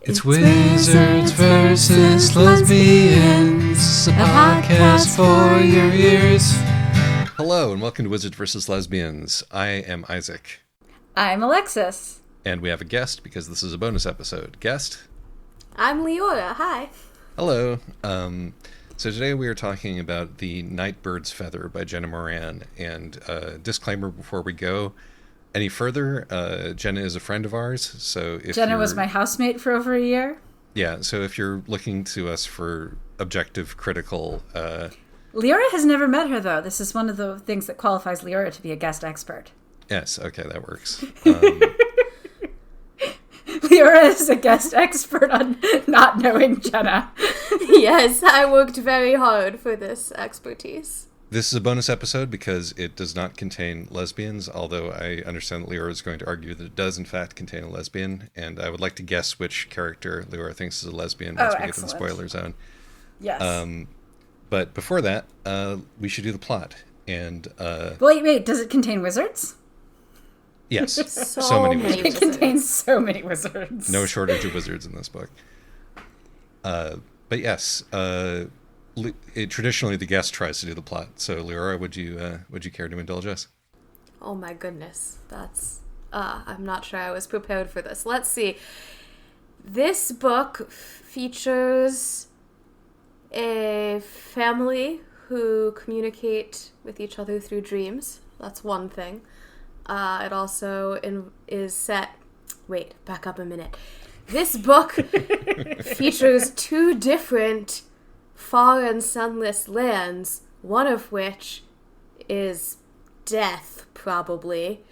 It's Wizards versus Lesbians, a podcast for your ears. Hello, and welcome to Wizards versus Lesbians. I am Isaac. I'm Alexis. And we have a guest because this is a bonus episode. Guest? I'm Leora. Hi. Hello. So today we are talking about The Nightbird's Feather by Jenna Moran. And disclaimer before we go any further, Jenna is a friend of ours. So if Jenna was my housemate for over a year. Yeah, so if you're looking to us for objective, critical... Leora has never met her, though. This is one of the things that qualifies Leora to be a guest expert. Yes, okay, that works. Leora is a guest expert on not knowing Jenna. Yes, I worked very hard for this expertise. This is a bonus episode because it does not contain lesbians, although I understand that Leora is going to argue that it does, in fact, contain a lesbian, and I would like to guess which character Leora thinks is a lesbian once we get to the spoiler zone. Yes. But before that, we should do the plot. And Wait, does it contain wizards? Yes, so many wizards. It contains so many wizards. No shortage of wizards in this book. But yes, traditionally the guest tries to do the plot. So, Leora, would you care to indulge us? Oh my goodness, that's I'm not sure I was prepared for this. Let's see. This book features a family who communicate with each other through dreams. That's one thing. It also is set... Wait, back up a minute. This book features two different far and sunless lands, one of which is death, probably,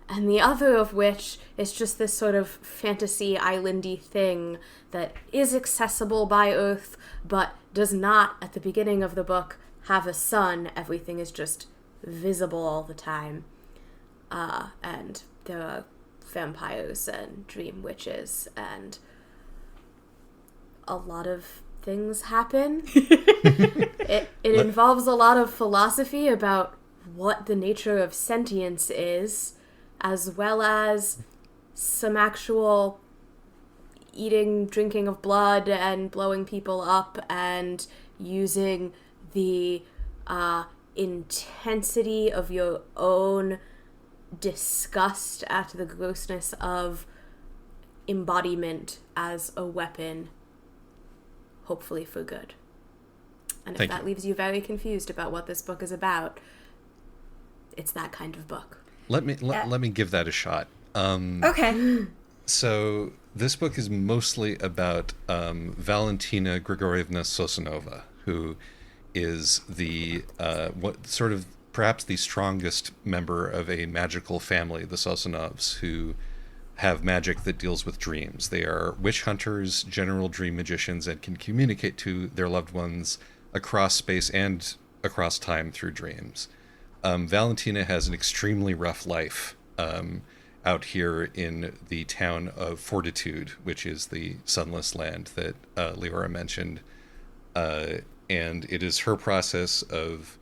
and the other of which is just this sort of fantasy islandy thing that is accessible by Earth, but does not, at the beginning of the book, have a sun. Everything is just visible all the time. And there are vampires and dream witches, and a lot of things happen. It involves a lot of philosophy about what the nature of sentience is, as well as some actual eating, drinking of blood, and blowing people up, and using the intensity of your own disgust at the grossness of embodiment as a weapon, hopefully for good. And if that leaves you very confused about what this book is about, it's that kind of book. Let me give that a shot. Okay. So this book is mostly about Valentina Grigorievna Sosunova, who is the perhaps the strongest member of a magical family, the Sosunovs, who have magic that deals with dreams. They are witch hunters, general dream magicians, and can communicate to their loved ones across space and across time through dreams. Valentina has an extremely rough life out here in the town of Fortitude, which is the sunless land that Leora mentioned. And it is her process of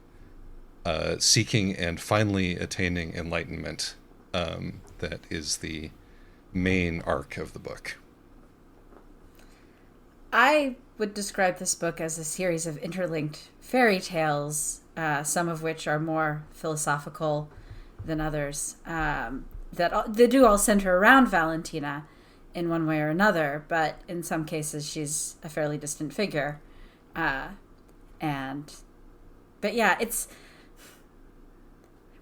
seeking and finally attaining enlightenment that is the main arc of the book. I would describe this book as a series of interlinked fairy tales, some of which are more philosophical than others, they do all center around Valentina in one way or another, but in some cases she's a fairly distant figure. But yeah, it's...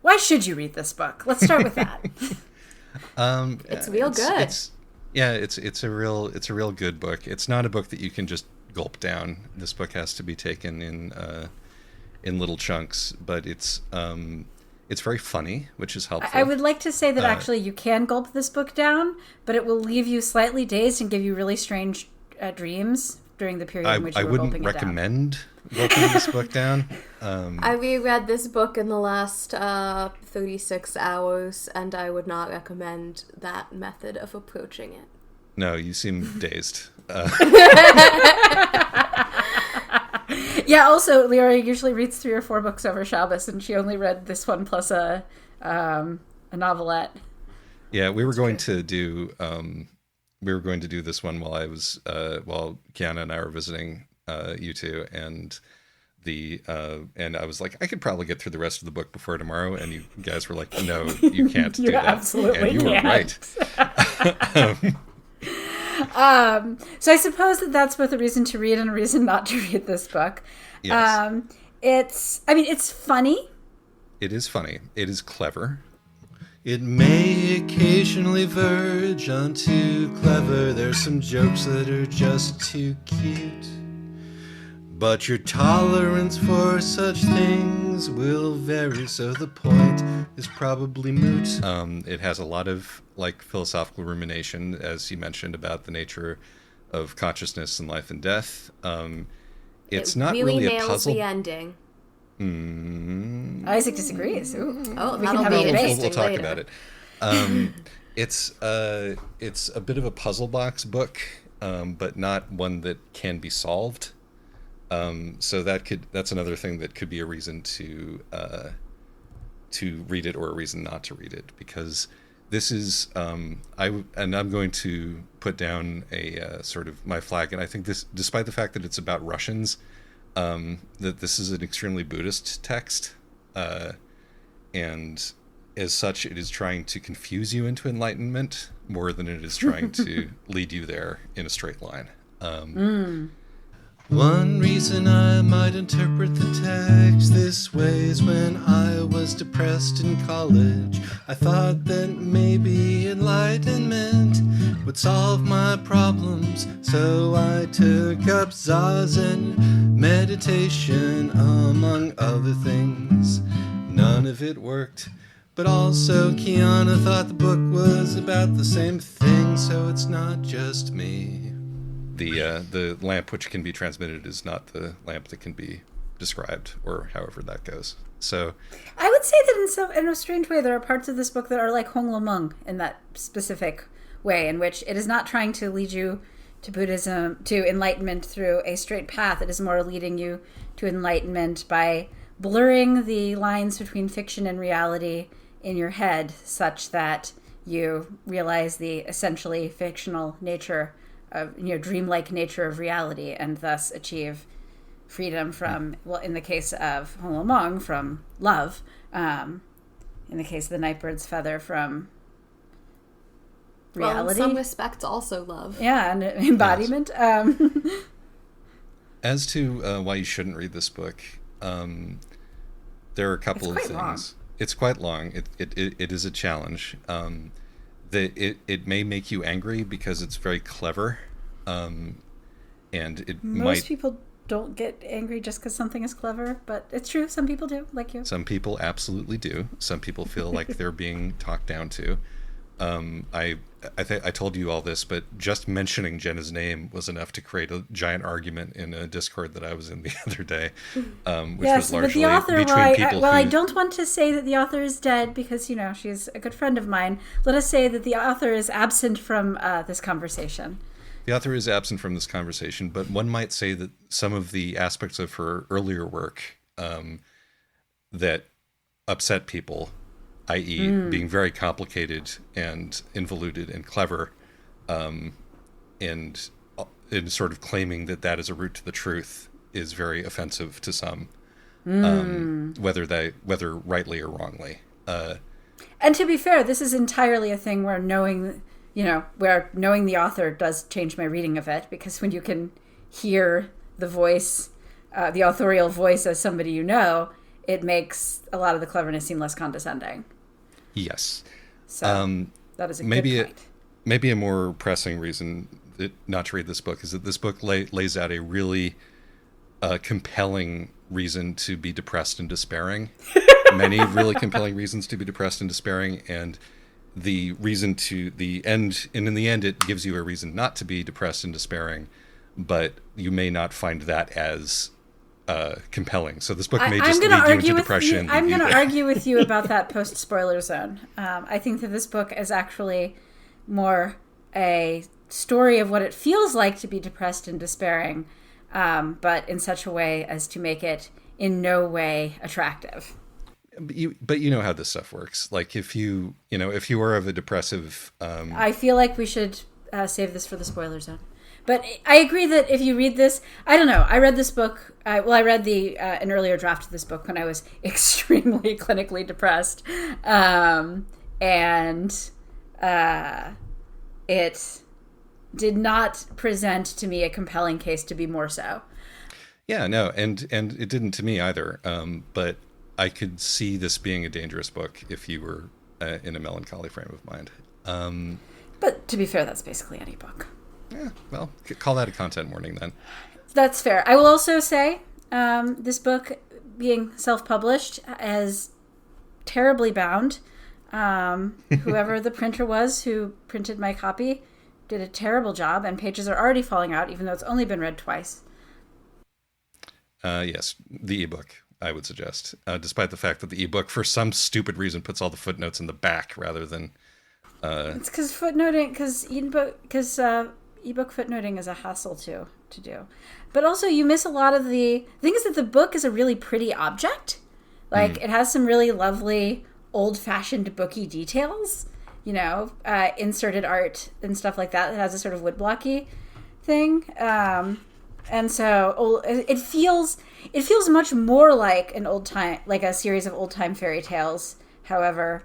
Why should you read this book? Let's start with that. It's real good. It's a real good book. It's not a book that you can just gulp down. This book has to be taken in little chunks, but it's very funny, which is helpful. I would like to say that actually you can gulp this book down, but it will leave you slightly dazed and give you really strange dreams during the period in which you were gulping it down. I wouldn't recommend gulping this book down. I reread this book in the last 36 hours, and I would not recommend that method of approaching it. No, you seem dazed. Yeah, also, Leora usually reads 3 or 4 books over Shabbos, and she only read this one plus a novelette. Yeah, we were going to do we were going to do this one while while Kiana and I were visiting you two, and and I was like, I could probably get through the rest of the book before tomorrow, and you guys were like, no, you can't do that. Absolutely and you were right. So I suppose that's both a reason to read and a reason not to read this book. Yes. It's funny. It is funny. It is clever. It may occasionally verge on too clever. There's some jokes that are just too cute. But your tolerance for such things will vary, so the point is probably moot. It has a lot of philosophical rumination, as you mentioned, about the nature of consciousness and life and death. It's not really a puzzle. The ending. Isaac disagrees. Ooh. Oh, we can have a debate. We'll talk about it. It's a bit of a puzzle box book, but not one that can be solved. So that's another thing that could be a reason to read it or a reason not to read it, because this is I'm going to put down a sort of my flag, and I think this, despite the fact that it's about Russians, that this is an extremely Buddhist text, and as such, it is trying to confuse you into enlightenment more than it is trying to lead you there in a straight line. One reason I might interpret the text this way is when I was depressed in college, I thought that maybe enlightenment would solve my problems, so I took up Zazen meditation, among other things. None of it worked, but also Kiana thought the book was about the same thing, so it's not just me. The lamp which can be transmitted is not the lamp that can be described, or however that goes. So I would say that in a strange way, there are parts of this book that are like Hong Meng in that specific way, in which it is not trying to lead you to Buddhism, to enlightenment through a straight path. It is more leading you to enlightenment by blurring the lines between fiction and reality in your head, such that you realize the essentially fictional nature of, dreamlike nature of reality, and thus achieve freedom from, well, in the case of Hong Meng, from love, in the case of the Nightbird's Feather, from reality. Well, in some respects, also love. Yeah, and embodiment. Yes. As to why you shouldn't read this book, there are a couple of things. Long. It's quite long. It is a challenge. It may make you angry because it's very clever, and most people don't get angry just because something is clever, but it's true. Some people do, like you. Some people absolutely do. Some people feel like they're being talked down to. I told you all this, but just mentioning Jenna's name was enough to create a giant argument in a Discord that I was in the other day, which was largely between people I don't want to say that the author is dead, because, she's a good friend of mine. Let us say that the author is absent from this conversation. The author is absent from this conversation, but one might say that some of the aspects of her earlier work that upset people, i.e. being very complicated and involuted and clever, and in sort of claiming that is a route to the truth, is very offensive to some, whether rightly or wrongly. And to be fair, this is entirely a thing where knowing the author does change my reading of it, because when you can hear the voice, the authorial voice as somebody it makes a lot of the cleverness seem less condescending. Yes. So that is a good point. Maybe a more pressing reason not to read this book is that this book lays out a really compelling reason to be depressed and despairing. Many really compelling reasons to be depressed and despairing, and the reason to the end, and in the end it gives you a reason not to be depressed and despairing, but you may not find that as compelling. So this book may just lead you into depression. I'm going to argue with you about that post-spoiler zone. I think that this book is actually more a story of what it feels like to be depressed and despairing, but in such a way as to make it in no way attractive. But you know how this stuff works. Like if you are of a depressive... I feel like we should save this for the spoiler zone. But I agree that if you read this, I don't know. I read this book. I read an earlier draft of this book when I was extremely clinically depressed, and it did not present to me a compelling case to be more so. Yeah, no, and it didn't to me either. But I could see this being a dangerous book if you were in a melancholy frame of mind. But to be fair, that's basically any book. Yeah, well, call that a content warning then. That's fair. I will also say this book, being self-published, is terribly bound. Whoever the printer was who printed my copy did a terrible job, and pages are already falling out, even though it's only been read twice. Yes, the ebook, I would suggest, despite the fact that the ebook, for some stupid reason, puts all the footnotes in the back rather than... It's because footnoting, because ebook footnoting is a hassle to do. But also, you miss a lot of the thing is that the book is a really pretty object. Like, it has some really lovely, old-fashioned booky details, inserted art and stuff like that. It has a sort of woodblocky thing. And so it feels much more like an like a series of old-time fairy tales, however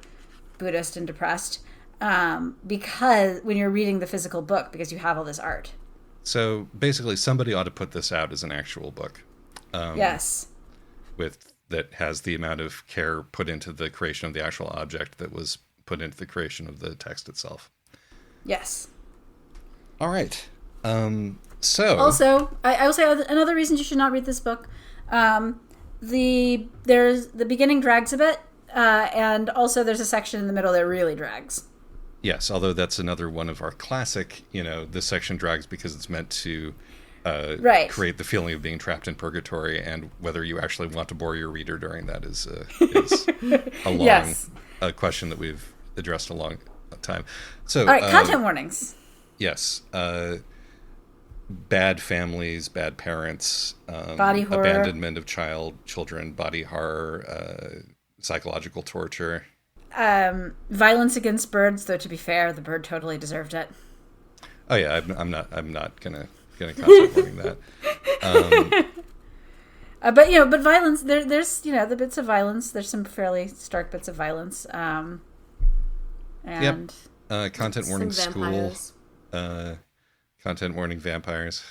Buddhist and depressed. Because when you're reading the physical book, because you have all this art. So basically, somebody ought to put this out as an actual book. Yes. That has the amount of care put into the creation of the actual object that was put into the creation of the text itself. Yes. All right. So also, I will say another reason you should not read this book. The beginning drags a bit, and also there's a section in the middle that really drags. Yes, although that's another one of our classic, this section drags because it's meant to create the feeling of being trapped in purgatory, and whether you actually want to bore your reader during that is a long question that we've addressed a long time. So, all right, content warnings. Yes. Bad families, bad parents, body horror, abandonment of children, body horror, psychological torture. Violence against birds, though to be fair, the bird totally deserved it. Oh yeah, I'm not gonna concept warning that. But violence. There's the bits of violence. There's some fairly stark bits of violence. And content warning school. Content warning vampires.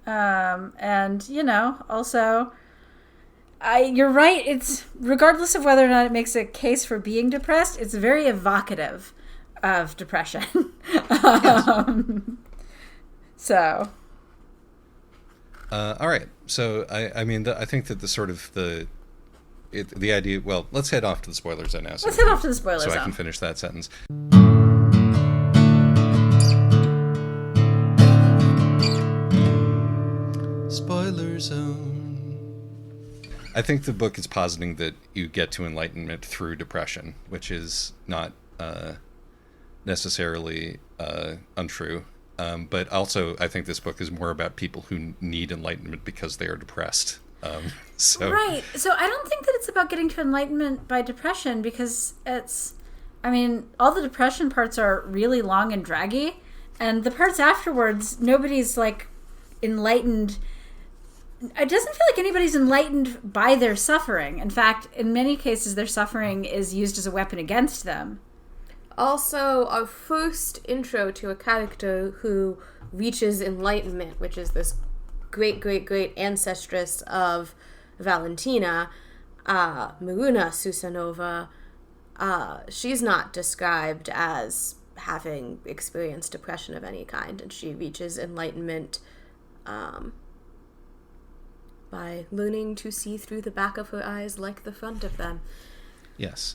And also. You're right. It's regardless of whether or not it makes a case for being depressed, it's very evocative of depression. So. All right. So I think that the sort of the idea. Well, let's head off to the spoiler zone now. Let's head off to the spoiler zone. So I can finish that sentence. Spoiler zone. I think the book is positing that you get to enlightenment through depression, which is not necessarily untrue. But also, I think this book is more about people who need enlightenment because they are depressed. Right. So I don't think that it's about getting to enlightenment by depression, because all the depression parts are really long and draggy, and the parts afterwards, nobody's enlightened. It doesn't feel like anybody's enlightened by their suffering. In fact, in many cases, their suffering is used as a weapon against them. Also, our first intro to a character who reaches enlightenment, which is this great ancestress of Valentina, Maruna Susanova, she's not described as having experienced depression of any kind, and she reaches enlightenment by learning to see through the back of her eyes like the front of them. Yes.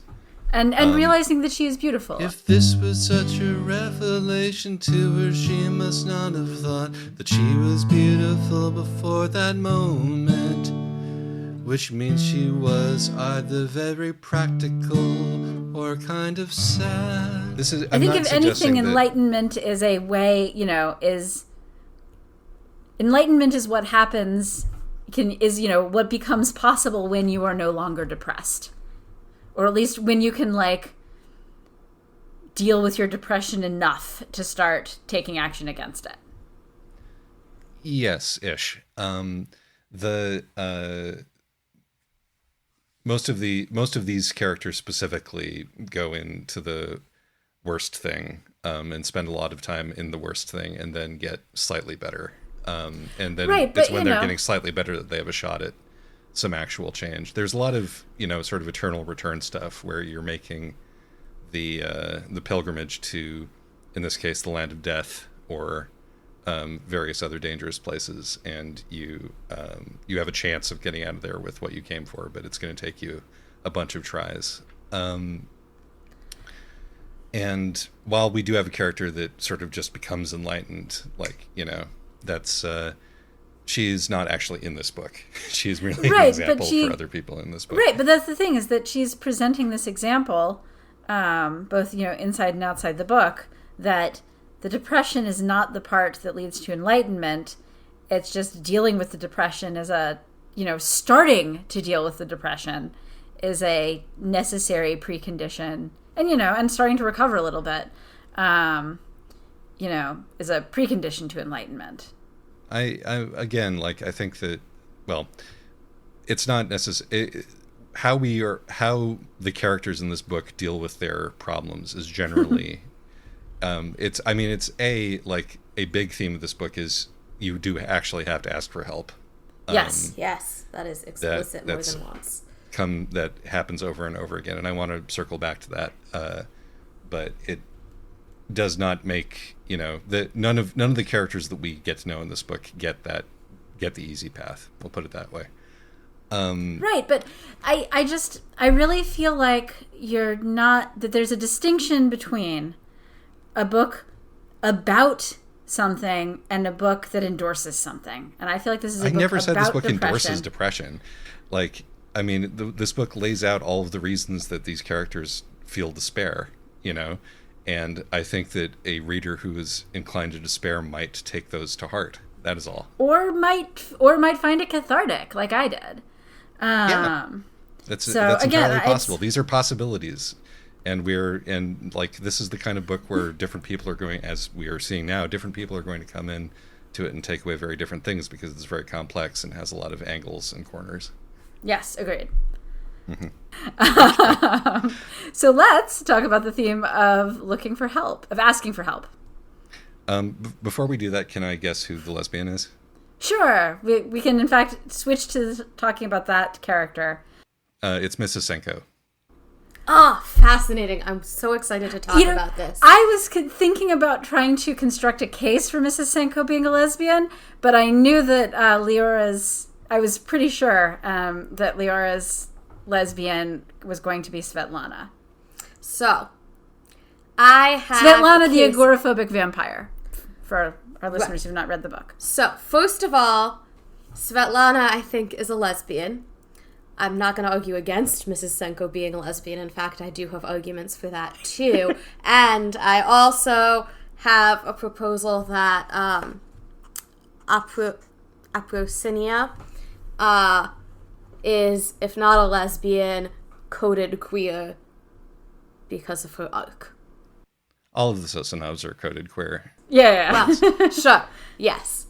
And realizing that she is beautiful. If this was such a revelation to her, she must not have thought that she was beautiful before that moment. Which means she was either very practical or kind of sad. I think if anything, enlightenment is a way, enlightenment is what happens... what becomes possible when you are no longer depressed, or at least when you can deal with your depression enough to start taking action against it. Yes, ish. The most of these characters specifically go into the worst thing, and spend a lot of time in the worst thing, and then get slightly better. And then it's when they're getting slightly better that they have a shot at some actual change. There's a lot of, sort of eternal return stuff where you're making the pilgrimage to, in this case, the land of death, or various other dangerous places, and you have a chance of getting out of there with what you came for, but it's going to take you a bunch of tries. And while we do have a character that sort of just becomes enlightened, that's she's not actually in this book. She's merely an example for other people in this book. Right, but that's the thing, is that she's presenting this example, both inside and outside the book, that the depression is not the part that leads to enlightenment. It's just dealing with the depression as starting to deal with the depression is a necessary precondition. And starting to recover a little bit, is a precondition to enlightenment. I think that, it's not necessary. How the characters in this book deal with their problems is generally, it's a big theme of this book is you do actually have to ask for help. Yes, that is explicit more than once. That happens over and over again, and I want to circle back to that, but it does not make that none of the characters that we get to know in this book get the easy path. We'll put it that way. Right, but I really feel like that there's a distinction between a book about something and a book that endorses something, and I feel like this is a book about depression. I never said this book endorses depression. This book lays out all of the reasons that these characters feel despair, and I think that a reader who is inclined to despair might take those to heart. That is all. Or might find it cathartic, like I did. That's entirely possible. These are possibilities, and this is the kind of book where different people are going, as we are seeing now, different people are going to come in to it and take away very different things because it's very complex and has a lot of angles and corners. Yes, agreed. Mm-hmm. So let's talk about the theme of asking for help. Before we do that, can I guess who the lesbian is? Sure. We can, in fact, switch to talking about that character. It's Mrs. Senko. Oh, fascinating. I'm so excited to talk about this. I was thinking about trying to construct a case for Mrs. Senko being a lesbian, but I knew that I was pretty sure that Leora's lesbian was going to be Svetlana. So, I have Svetlana, the agoraphobic vampire, for our listeners who've not read the book. So, first of all, Svetlana, I think, is a lesbian. I'm not going to argue against Mrs. Senko being a lesbian. In fact, I do have arguments for that, too. And I also have a proposal that Aprosinia is, if not a lesbian, coded queer because of her arc. All of the Sosunovs are coded queer. Yeah. Well, sure. Yes.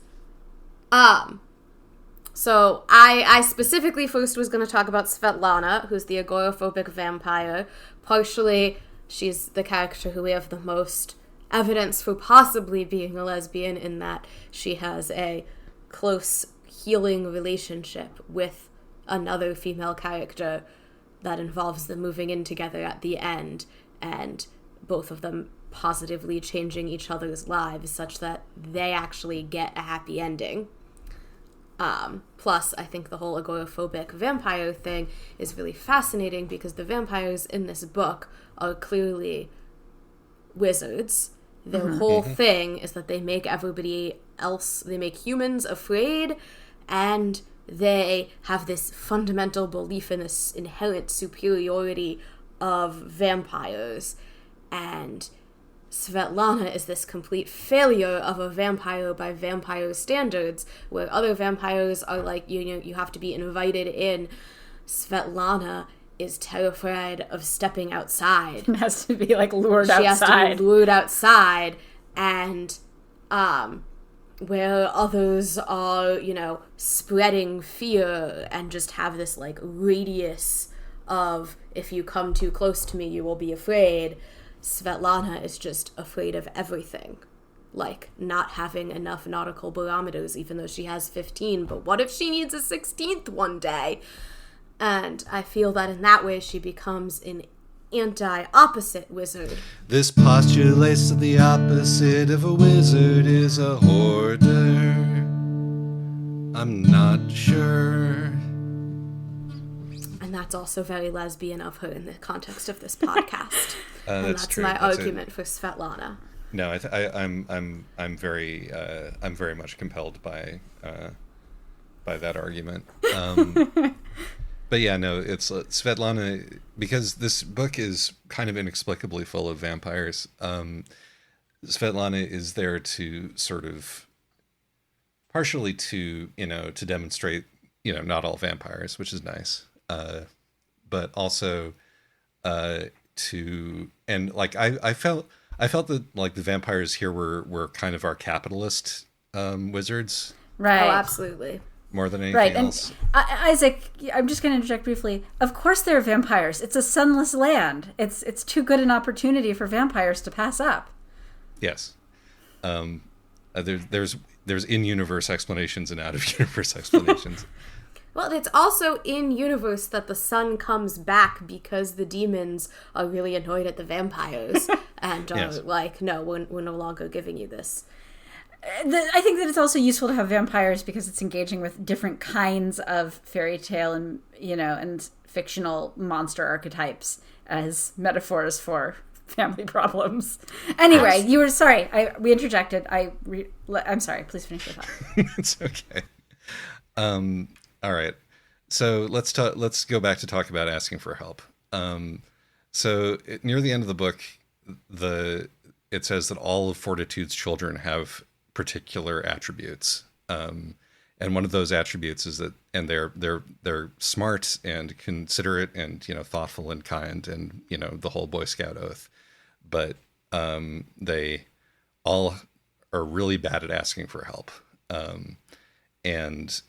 So I specifically first was going to talk about Svetlana, who's the agoraphobic vampire. Partially, she's the character who we have the most evidence for possibly being a lesbian, in that she has a close healing relationship with another female character that involves them moving in together at the end, and both of them positively changing each other's lives such that they actually get a happy ending. Plus, I think the whole agoraphobic vampire thing is really fascinating because the vampires in this book are clearly wizards. Their whole thing is that they make humans afraid, and they have this fundamental belief in this inherent superiority of vampires. And Svetlana is this complete failure of a vampire by vampire standards, where other vampires are like, you have to be invited in. Svetlana is terrified of stepping outside. It has to be like lured She has outside. to be lured outside, and where others are, spreading fear and just have this like radius of, if you come too close to me, you will be afraid. Svetlana is just afraid of everything. Like not having enough nautical barometers, even though she has 15. But what if she needs a 16th one day? And I feel that in that way she becomes an anti-opposite wizard. This postulates that the opposite of a wizard is a hoarder. I'm not sure. And that's also very lesbian of her in the context of this podcast. And that's true. my argument for Svetlana. No, I'm very much compelled by that argument. But yeah, no, it's Svetlana, because this book is kind of inexplicably full of vampires. Svetlana is there to sort of partially to demonstrate, not all vampires, which is nice. But also and like I felt that like the vampires here were kind of our capitalist wizards. Right. Oh, absolutely. More than anything else. And Isaac, I'm just going to interject briefly. Of course they're vampires. It's a sunless land. It's too good an opportunity for vampires to pass up. Yes. There's in-universe explanations and out-of-universe explanations. Well, it's also in universe that the sun comes back because the demons are really annoyed at the vampires and are like, no, we're no longer giving you this. I think that it's also useful to have vampires because it's engaging with different kinds of fairy tale and and fictional monster archetypes as metaphors for family problems. Anyway, you were sorry. We interjected. I'm sorry. Please finish your thought. It's okay. All right. So let's go back to talk about asking for help. Near the end of the book, it says that all of Fortitude's children have particular attributes, and one of those attributes is that, and they're smart and considerate and thoughtful and kind and the whole Boy Scout oath, but they all are really bad at asking for help, and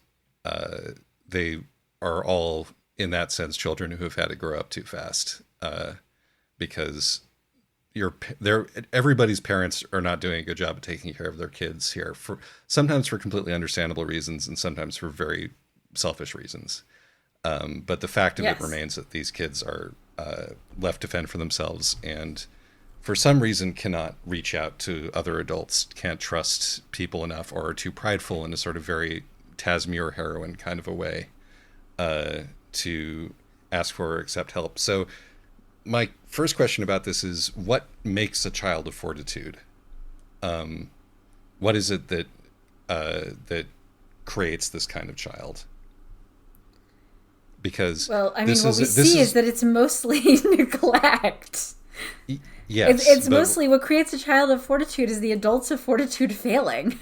they are all in that sense children who have had to grow up too fast, because everybody's parents are not doing a good job of taking care of their kids here, sometimes for completely understandable reasons and sometimes for very selfish reasons. But the fact of it remains that these kids are left to fend for themselves and for some reason cannot reach out to other adults, can't trust people enough, or are too prideful in a sort of very Tasmere heroine kind of a way to ask for or accept help. So my first question about this is, what makes a child of fortitude? What is it that creates this kind of child? Because what we see is that it's mostly neglect. Yes, it's mostly what creates a child of fortitude is the adults of fortitude failing.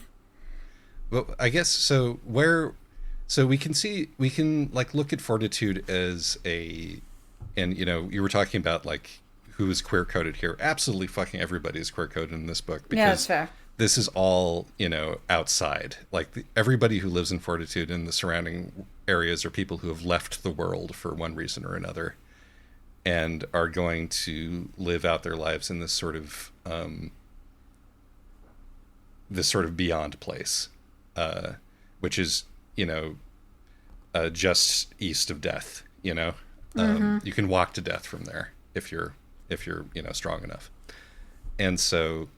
Well, I guess so. We can like look at fortitude as and you were talking about like who is queer coded here. Absolutely, fucking everybody is queer coded in this book because that's fair. This is all outside. Like everybody who lives in Fortitude and the surrounding areas are people who have left the world for one reason or another, and are going to live out their lives in this sort of beyond place, which is just east of death. You can walk to death from there if you're strong enough. And so,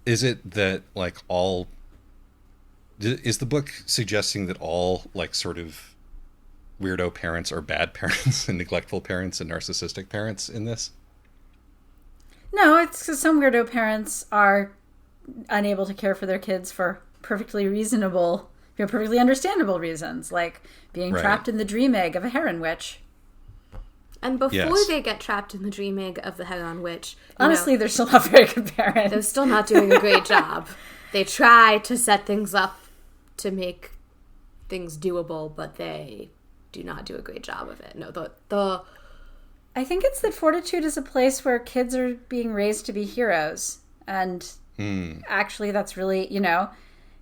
is it that like is the book suggesting that all like sort of weirdo parents are bad parents and neglectful parents and narcissistic parents in this? No, it's because some weirdo parents are unable to care for their kids for perfectly reasonable, perfectly understandable reasons, like being trapped in the dream egg of a heron witch. And before they get trapped in the dream egg of the heron witch, honestly, they're still not very good parents. They're still not doing a great job. They try to set things up to make things doable, but they do not do a great job of it. No, the I think it's that Fortitude is a place where kids are being raised to be heroes. And actually, that's really,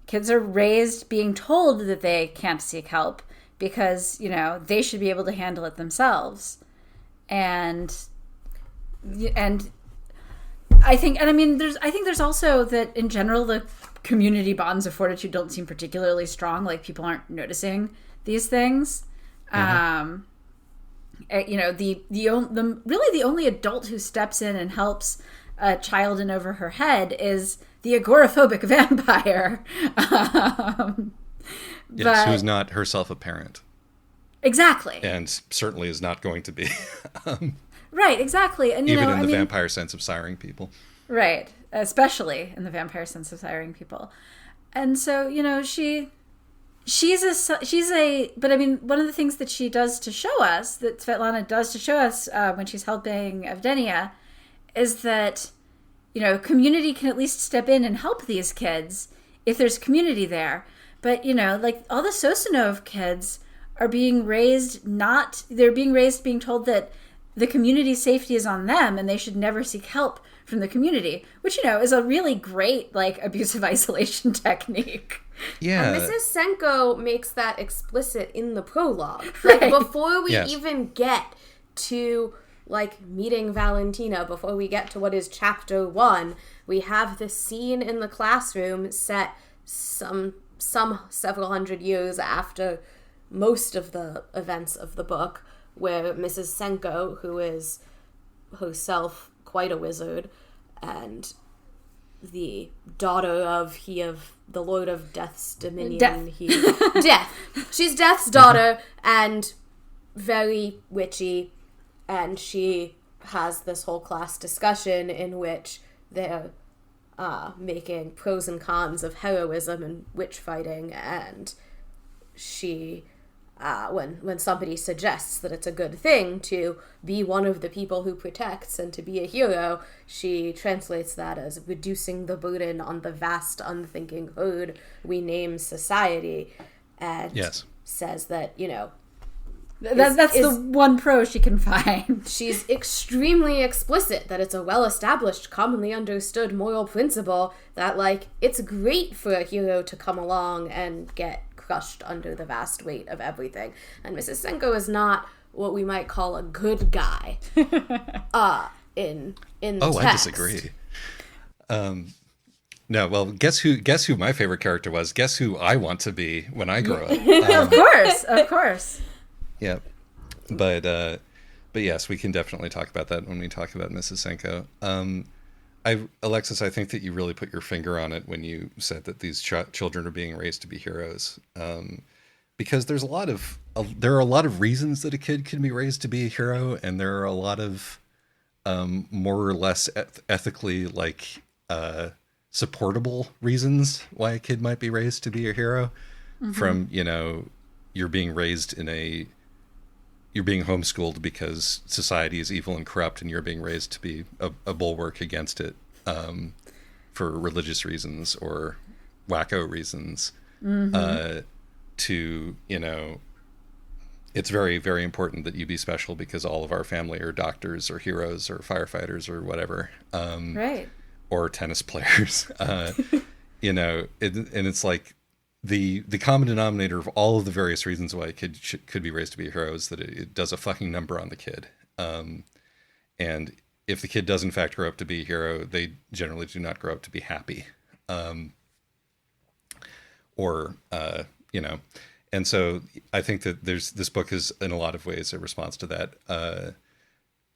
kids are raised being told that they can't seek help because, they should be able to handle it themselves. And I think there's also that in general, the community bonds of Fortitude don't seem particularly strong. Like, people aren't noticing these things. Mm-hmm. The only adult who steps in and helps a child in over her head is the agoraphobic vampire. Yes, who's not herself a parent. Exactly. And certainly is not going to be. Right, exactly. And even in the vampire sense of siring people. Right, especially in the vampire sense of siring people. And so, but I mean, one of the things that she does to show us, that Svetlana does to show us when she's helping Evgenia, is that, community can at least step in and help these kids if there's community there. But, like all the Sosunov kids are being raised being told that the community's safety is on them and they should never seek help from the community, which, is a really great, abusive isolation technique. Yeah. And Mrs. Senko makes that explicit in the prologue. Right. Before we even get to, meeting Valentina, before we get to what is chapter 1, we have this scene in the classroom set some several hundred years after most of the events of the book, where Mrs. Senko, who is herself quite a wizard, and the daughter of the Lord of Death's dominion. Death. She's Death's daughter and very witchy, and she has this whole class discussion in which they're making pros and cons of heroism and witch fighting, and she when somebody suggests that it's a good thing to be one of the people who protects and to be a hero, she translates that as reducing the burden on the vast unthinking herd we name society, and says that, that's the one pro she can find. She's extremely explicit that it's a well-established, commonly understood moral principle that, it's great for a hero to come along and get crushed under the vast weight of everything. And Mrs. Senko is not what we might call a good guy in the text. I disagree. No, well, guess who my favorite character was? Guess who I want to be when I grow up? Of course. Yeah. But yes, we can definitely talk about that when we talk about Mrs. Senko. Alexis, I think that you really put your finger on it when you said that these children are being raised to be heroes, because there are a lot of reasons that a kid can be raised to be a hero, and there are a lot of more or less ethically supportable reasons why a kid might be raised to be a hero. Mm-hmm. From you're being homeschooled because society is evil and corrupt, and you're being raised to be a bulwark against it for religious reasons or wacko reasons. Mm-hmm. It's very, very important that you be special because all of our family are doctors or heroes or firefighters or whatever. Right. Or tennis players. And it's like, the common denominator of all of the various reasons why a kid could be raised to be a hero is that it does a fucking number on the kid. And if the kid does in fact grow up to be a hero, they generally do not grow up to be happy. And so I think that this book is in a lot of ways a response to that.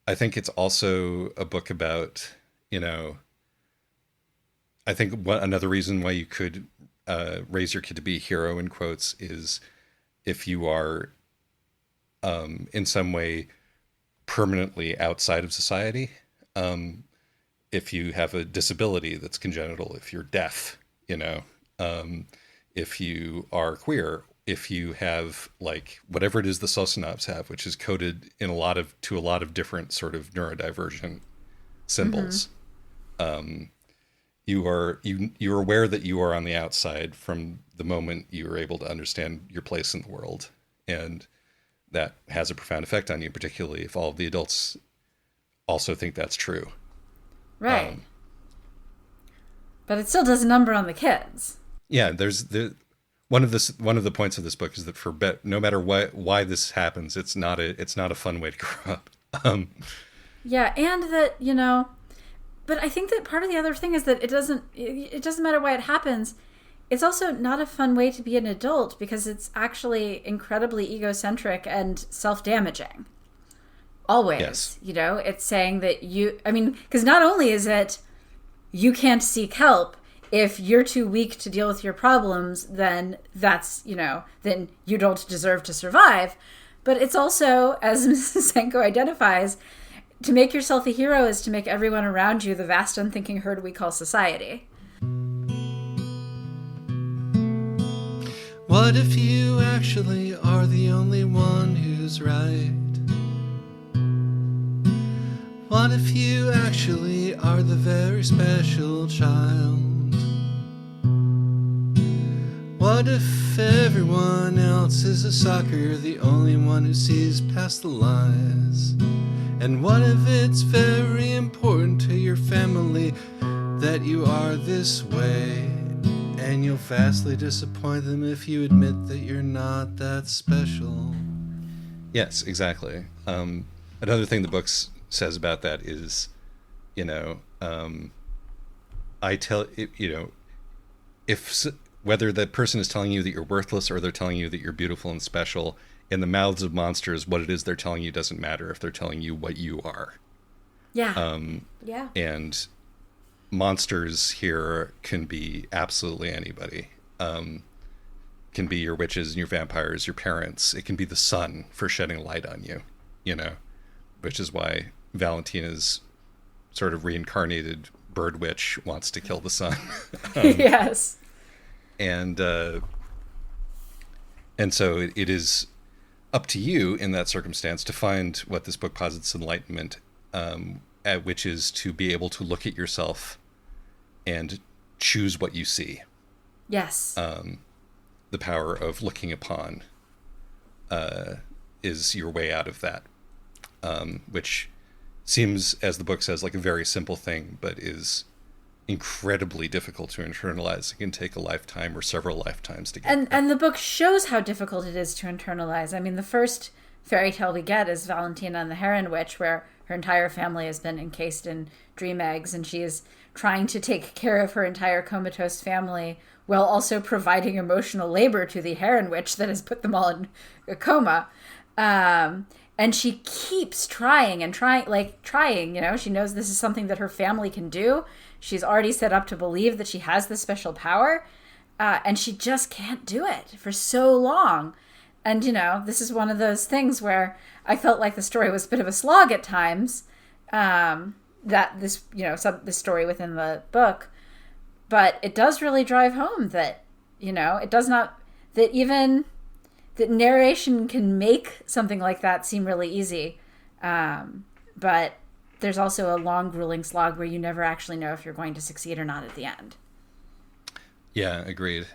I think it's also a book about, I think another reason why you could raise your kid to be a hero, in quotes, is if you are in some way permanently outside of society. If you have a disability that's congenital, if you're deaf, if you are queer, if you have whatever it is the Sosunovs have, which is coded in a lot of different sort of neurodivergent symbols. Mm-hmm. You're aware that you are on the outside from the moment you are able to understand your place in the world. And that has a profound effect on you, particularly if all of the adults also think that's true. Right. But it still does a number on the kids. Yeah, one of the points of this book is that no matter why this happens, it's not a fun way to grow up. Yeah, and that, but I think that part of the other thing is that it doesn't matter why it happens. It's also not a fun way to be an adult because it's actually incredibly egocentric and self-damaging. Always. Yes. It's saying that because not only is it you can't seek help, if you're too weak to deal with your problems, then then you don't deserve to survive. But it's also, as Mrs. Senko identifies, to make yourself a hero is to make everyone around you the vast unthinking herd we call society. What if you actually are the only one who's right? What if you actually are the very special child? What if everyone else is a sucker, you're the only one who sees past the lies? And what if it's very important to your family that you are this way? And you'll vastly disappoint them if you admit that you're not that special. Yes, exactly. Another thing the book says about that is, whether the person is telling you that you're worthless or they're telling you that you're beautiful and special, in the mouths of monsters, what it is they're telling you doesn't matter if they're telling you what you are. Yeah. Yeah. And monsters here can be absolutely anybody. Can be your witches and your vampires, your parents. It can be the sun for shedding light on you, which is why Valentina's sort of reincarnated bird witch wants to kill the sun. Yes. And so it is up to you in that circumstance to find what this book posits enlightenment, which is to be able to look at yourself and choose what you see. Yes. The power of looking upon is your way out of that, which seems, as the book says, like a very simple thing, but is incredibly difficult to internalize. It can take a lifetime or several lifetimes to get. And the book shows how difficult it is to internalize. I mean, the first fairy tale we get is Valentina and the Heron Witch, where her entire family has been encased in dream eggs, and she is trying to take care of her entire comatose family while also providing emotional labor to the Heron Witch that has put them all in a coma. And she keeps trying, she knows this is something that her family can do. She's already set up to believe that she has this special power, and she just can't do it for so long. And, this is one of those things where I felt like the story was a bit of a slog at times, that this story within the book, but it does really drive home that, it does not, that narration can make something like that seem really easy. But there's also a long, grueling slog where you never actually know if you're going to succeed or not at the end. Yeah, agreed.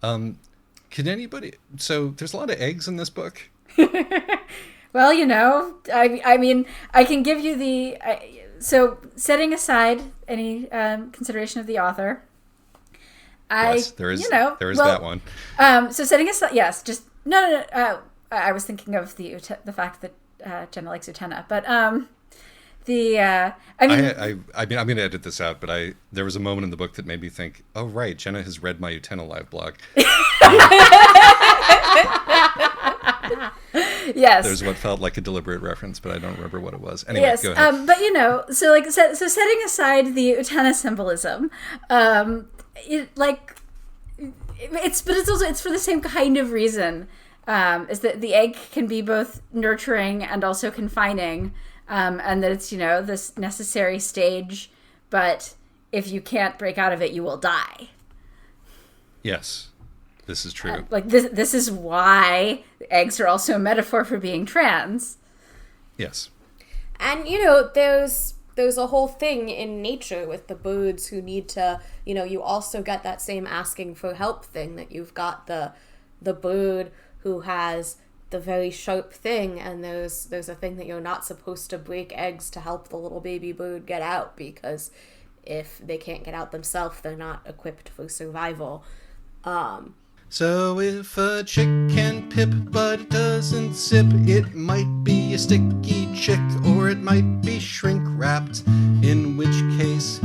So there's a lot of eggs in this book? Well, I mean, I can give you so setting aside any consideration of the author, yes, there is that one. So setting aside, yes, just no. I was thinking of the fact that Jenna likes Utena, but I'm going to edit this out, but there was a moment in the book that made me think, oh right, Jenna has read my Utena live blog. Yes. There's what felt like a deliberate reference, but I don't remember what it was. Anyway, yes. Go ahead. But so setting aside the Utena symbolism, it's for the same kind of reason, is that the egg can be both nurturing and also confining, and that it's, this necessary stage, but if you can't break out of it, you will die. Yes. This is true. This is why eggs are also a metaphor for being trans. Yes. And, there's a whole thing in nature with the birds who need to, you also get that same asking for help thing, that you've got the bird who has the very sharp thing, and there's a thing that you're not supposed to break eggs to help the little baby bird get out, because if they can't get out themselves, they're not equipped for survival. So if a chick can pip but it doesn't zip, it might be a sticky chick, or it might be shrink wrapped, in which case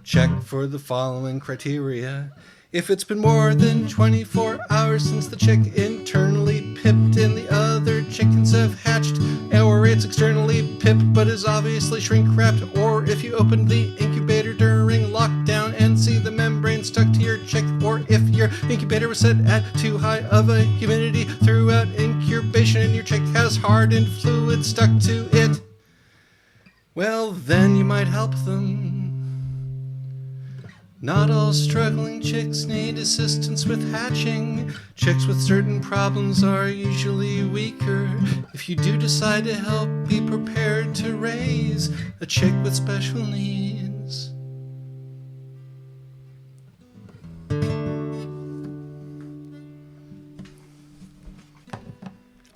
check for the following criteria. If it's been more than 24 hours since the chick internally pipped and the other chickens have hatched, or it's externally pipped but is obviously shrink-wrapped, or if you opened the incubator during lockdown and see the membrane stuck to your chick, or if your incubator was set at too high of a humidity throughout incubation and your chick has hardened fluid stuck to it, well, then you might help them. Not all struggling chicks need assistance with hatching. Chicks with certain problems are usually weaker. If you do decide to help, be prepared to raise a chick with special needs.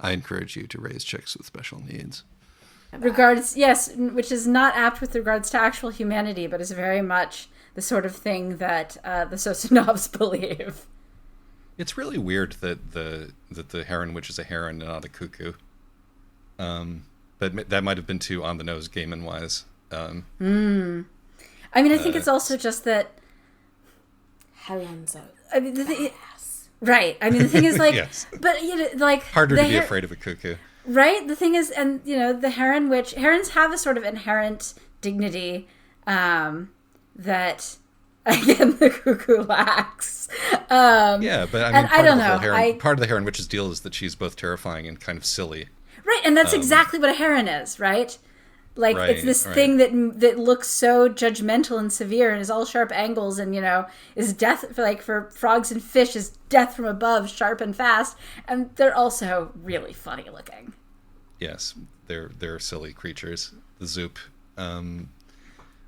I encourage you to raise chicks with special needs. Regards, yes, which is not apt with regards to actual humanity, but is very much the sort of thing that the Sosunovs believe. It's really weird that the heron witch is a heron and not a cuckoo. But that might have been too on the nose, Gaiman wise. I mean, I think it's also just that Herons are right. I mean, the thing is, like, yes. But you know, like harder to be afraid of a cuckoo. Right. The thing is, and you know, the heron witch, herons have a sort of inherent dignity that, again, the cuckoo lacks. Yeah, but I mean, I don't know. Part of the heron witch's deal is that she's both terrifying and kind of silly. Right, and that's exactly what a heron is, right? Like, it's this thing that looks so judgmental and severe and is all sharp angles and, you know, is death, for frogs and fish, is death from above, sharp and fast. And they're also really funny looking. Yes, they're silly creatures. The zoop,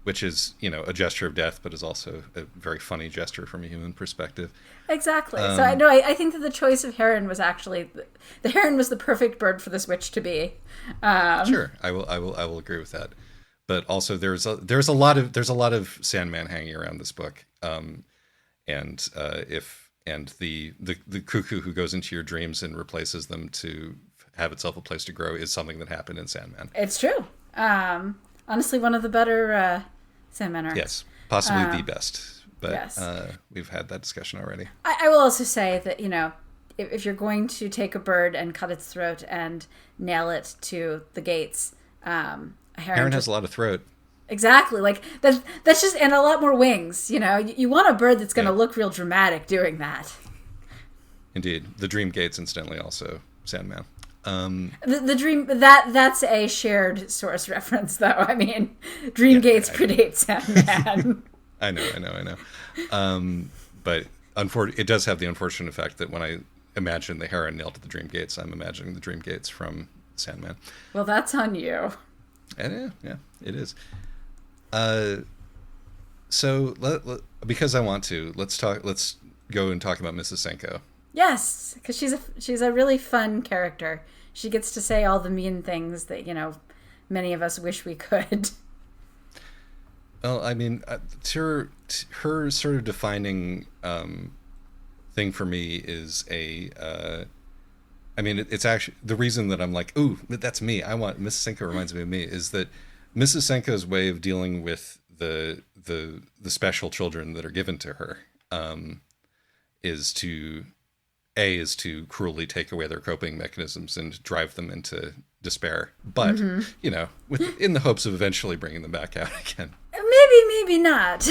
which is, you know, a gesture of death, but is also a very funny gesture from a human perspective. Exactly. So I think that the choice of heron was actually the heron was the perfect bird for this witch to be. Sure, I will agree with that. But also there's a lot of Sandman hanging around this book, and the cuckoo who goes into your dreams and replaces them to have itself a place to grow is something that happened in Sandman. It's true. Honestly, one of the better Sandman arcs. Yes, possibly the best. But yes. We've had that discussion already. I will also say that, you know, if you're going to take a bird and cut its throat and nail it to the gates, a heron has a lot of throat. Exactly. Like, that's just, and a lot more wings, you know. You want a bird that's going to look real dramatic doing that. Indeed. The Dream Gates, incidentally, also Sandman. The Dream, that's a shared source reference, though. I mean, Dream Gates predates Sandman. I know. But it does have the unfortunate effect that when I imagine the heron nailed to the Dream Gates, I'm imagining the Dream Gates from Sandman. Well, that's on you. And yeah, it is. So because I want to, let's go and talk about Mrs. Senko. Yes, because she's a really fun character. She gets to say all the mean things that, you know, many of us wish we could. Well, I mean, her sort of defining thing for me is I mean, it's actually the reason that I'm like, ooh, that's me. I want Mrs. Senko reminds me of me is that Mrs. Senko's way of dealing with the special children that are given to her is to cruelly take away their coping mechanisms and drive them into despair. But you know, in the hopes of eventually bringing them back out again. Maybe not.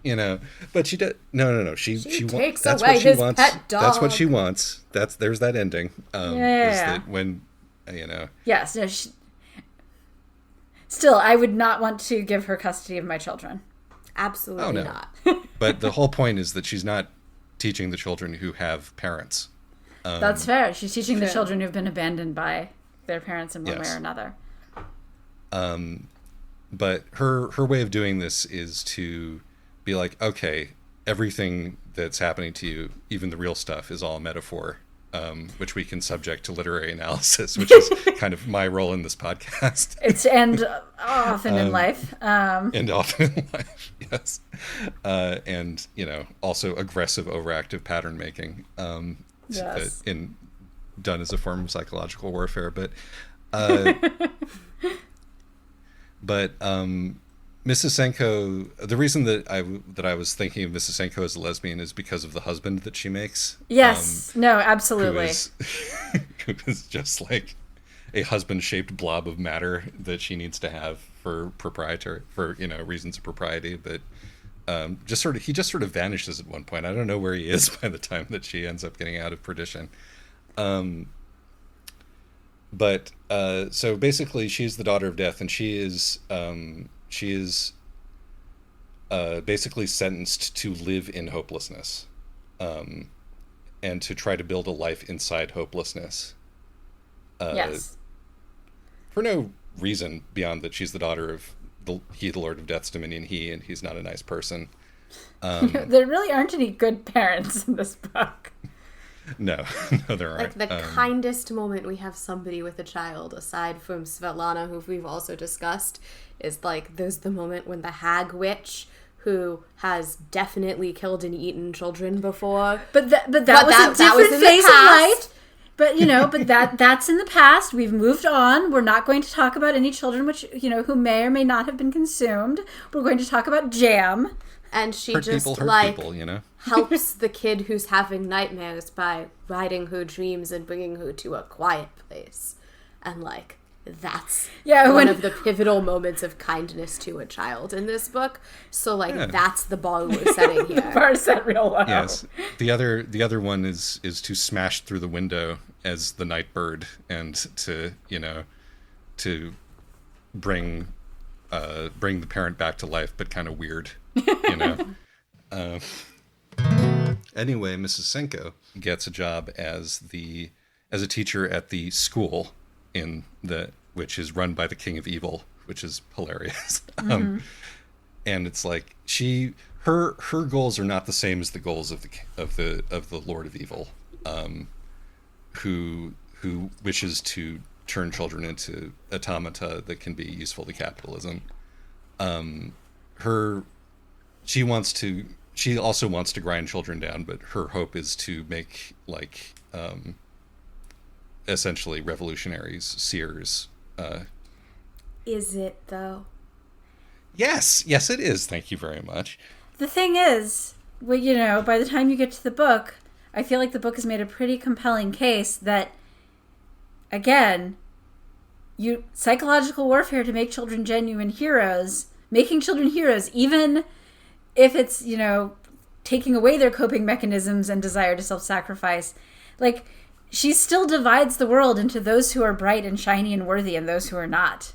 You know, but she does. No. She takes that's away what she his wants. pet dog. That's what she wants. There's that ending. Yeah. Is that when, you know. Yes. No. Still, I would not want to give her custody of my children. Absolutely not. But the whole point is that she's not teaching the children who have parents. That's fair. She's teaching the children who've been abandoned by their parents in one way or another. But her way of doing this is to be like, okay, everything that's happening to you, even the real stuff, is all a metaphor. which we can subject to literary analysis, which is kind of my role in this podcast. Often in life. And often in life, yes. And, also aggressive, overactive pattern making Yes. done as a form of psychological warfare. But Mrs. Senko, the reason that I was thinking of Mrs. Senko as a lesbian is because of the husband that she makes. Yes. No, absolutely. Who is just like a husband-shaped blob of matter that she needs to have for reasons of propriety. But he just sort of vanishes at one point. I don't know where he is by the time that she ends up getting out of perdition. But so basically, she's the daughter of death, and she is basically sentenced to live in hopelessness, and to try to build a life inside hopelessness. Yes. For no reason beyond that she's the daughter of the Lord of Death's dominion, and he's not a nice person. There really aren't any good parents in this book. No, there aren't. Like the kindest moment we have somebody with a child, aside from Svetlana, who we've also discussed, is like there's the moment when the hag witch, who has definitely killed and eaten children before, but that was a different phase of life. But that's in the past. We've moved on. We're not going to talk about any children who may or may not have been consumed. We're going to talk about jam. And she hurt just people, helps the kid who's having nightmares by writing her dreams and bringing her to a quiet place. And that's one of the pivotal moments of kindness to a child in this book. So that's the bar we're setting here. The bar set real low. Yes. The other one is to smash through the window as the night bird and to bring the parent back to life, but kind of weird. Anyway, Mrs. Senko gets a job as a teacher at the school which is run by the King of Evil, which is hilarious. Mm-hmm. And it's like her goals are not the same as the goals of the Lord of Evil, who wishes to turn children into automata that can be useful to capitalism. She also wants to grind children down, but her hope is to make essentially revolutionaries, seers. Is it though? Yes, it is. Thank you very much. The thing is, by the time you get to the book, I feel like the book has made a pretty compelling case that, again, psychological warfare to make children genuine heroes, making children heroes, even if it's, taking away their coping mechanisms and desire to self-sacrifice, she still divides the world into those who are bright and shiny and worthy and those who are not.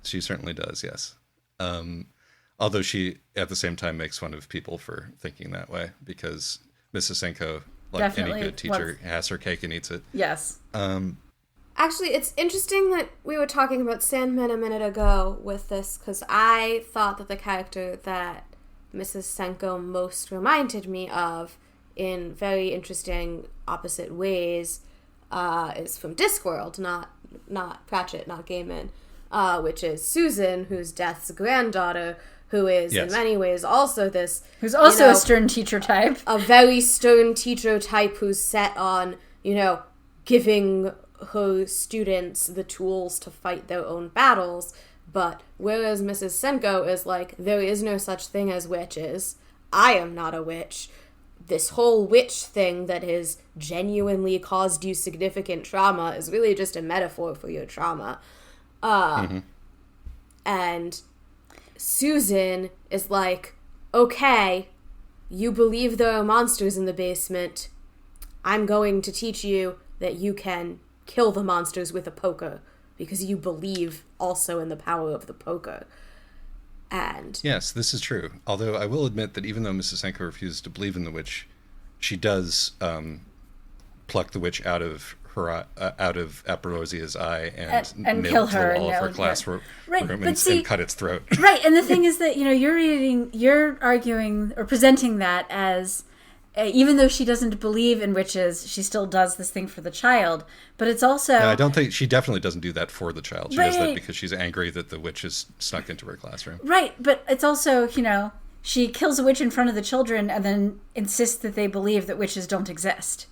She certainly does, yes. Although she, at the same time, makes fun of people for thinking that way, because Mrs. Senko, Definitely any good teacher, has her cake and eats it. Yes. Actually, it's interesting that we were talking about Sandman a minute ago with this, because I thought that the character that Mrs. Senko most reminded me of, in very interesting opposite ways, is from Discworld, not Pratchett, not Gaiman, which is Susan, who's Death's granddaughter, who is in many ways also this... Who's also a stern teacher type. A very stern teacher type who's set on, giving her students the tools to fight their own battles. But whereas Mrs. Senko is there is no such thing as witches. I am not a witch. This whole witch thing that has genuinely caused you significant trauma is really just a metaphor for your trauma. And Susan is okay, you believe there are monsters in the basement. I'm going to teach you that you can kill the monsters with a poker, because you believe also in the power of the poker. And yes, this is true. Although I will admit that even though Mrs. Senko refuses to believe in the witch, she does pluck the witch out of Ambrosia's eye and kill her all of her classroom and cut its throat. Right, and the thing is that you're arguing or presenting that as even though she doesn't believe in witches, she still does this thing for the child. But it's also... Yeah, I don't think... She definitely doesn't do that for the child. She does that Right. because she's angry that the witch has snuck into her classroom. Right, but it's also, she kills a witch in front of the children and then insists that they believe that witches don't exist.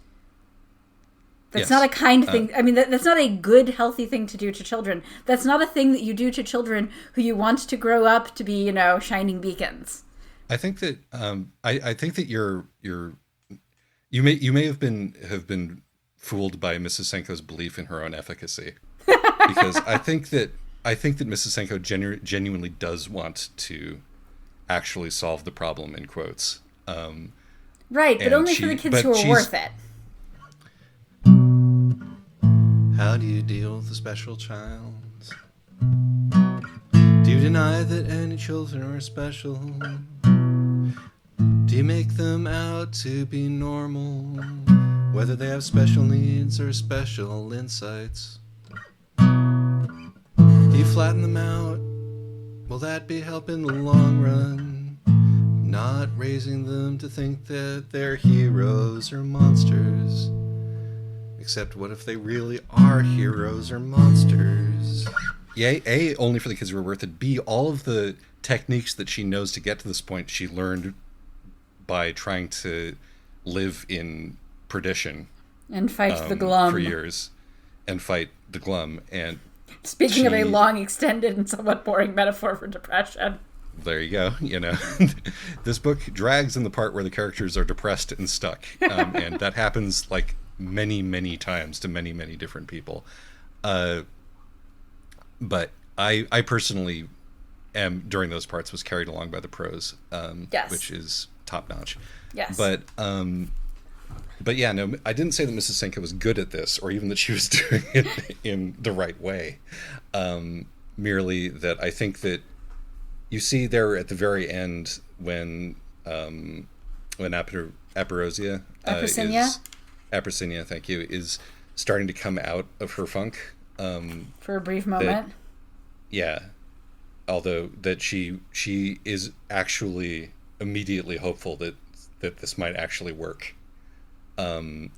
That's Yes. not a kind thing. I mean, that's not a good, healthy thing to do to children. That's not a thing that you do to children who you want to grow up to be, shining beacons. I think that I think that you may have been fooled by Mrs. Senko's belief in her own efficacy, because I think that Mrs. Senko genuinely does want to actually solve the problem, in quotes. Right, but only for the kids who are worth it. How do you deal with a special child? Do you deny that any children are special? Do you make them out to be normal, whether they have special needs or special insights? Do you flatten them out? Will that be help in the long run? Not raising them to think that they're heroes or monsters. Except what if they really are heroes or monsters? Yeah, A, only for the kids who are worth it. B, all of the techniques that she knows to get to this point, she learned by trying to live in perdition. And fight the glum. For years. And fight the glum. And speaking of a long, extended, and somewhat boring metaphor for depression. There you go. This book drags in the part where the characters are depressed and stuck. And that happens like many, many times to many, many different people. But I personally am, during those parts, was carried along by the prose, yes. which is top notch. Yes. But yeah, no, I didn't say that Mrs. Senko was good at this, or even that she was doing it in the right way. Merely that I think that you see there at the very end when Aperosia Apraxinia, thank you, is starting to come out of her funk. For a brief moment. Although that she is actually immediately hopeful that this might actually work. And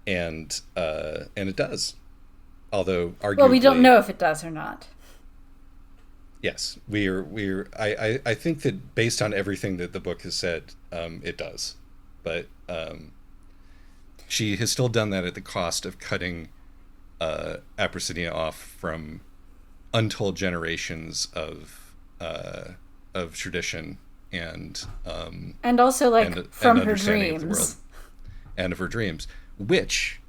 it does. Although arguably, well, we don't know if it does or not. Yes, I think that based on everything that the book has said, it does. But she has still done that at the cost of cutting Apraxinia off from untold generations of tradition and also from her understanding dreams of the world and of her dreams, which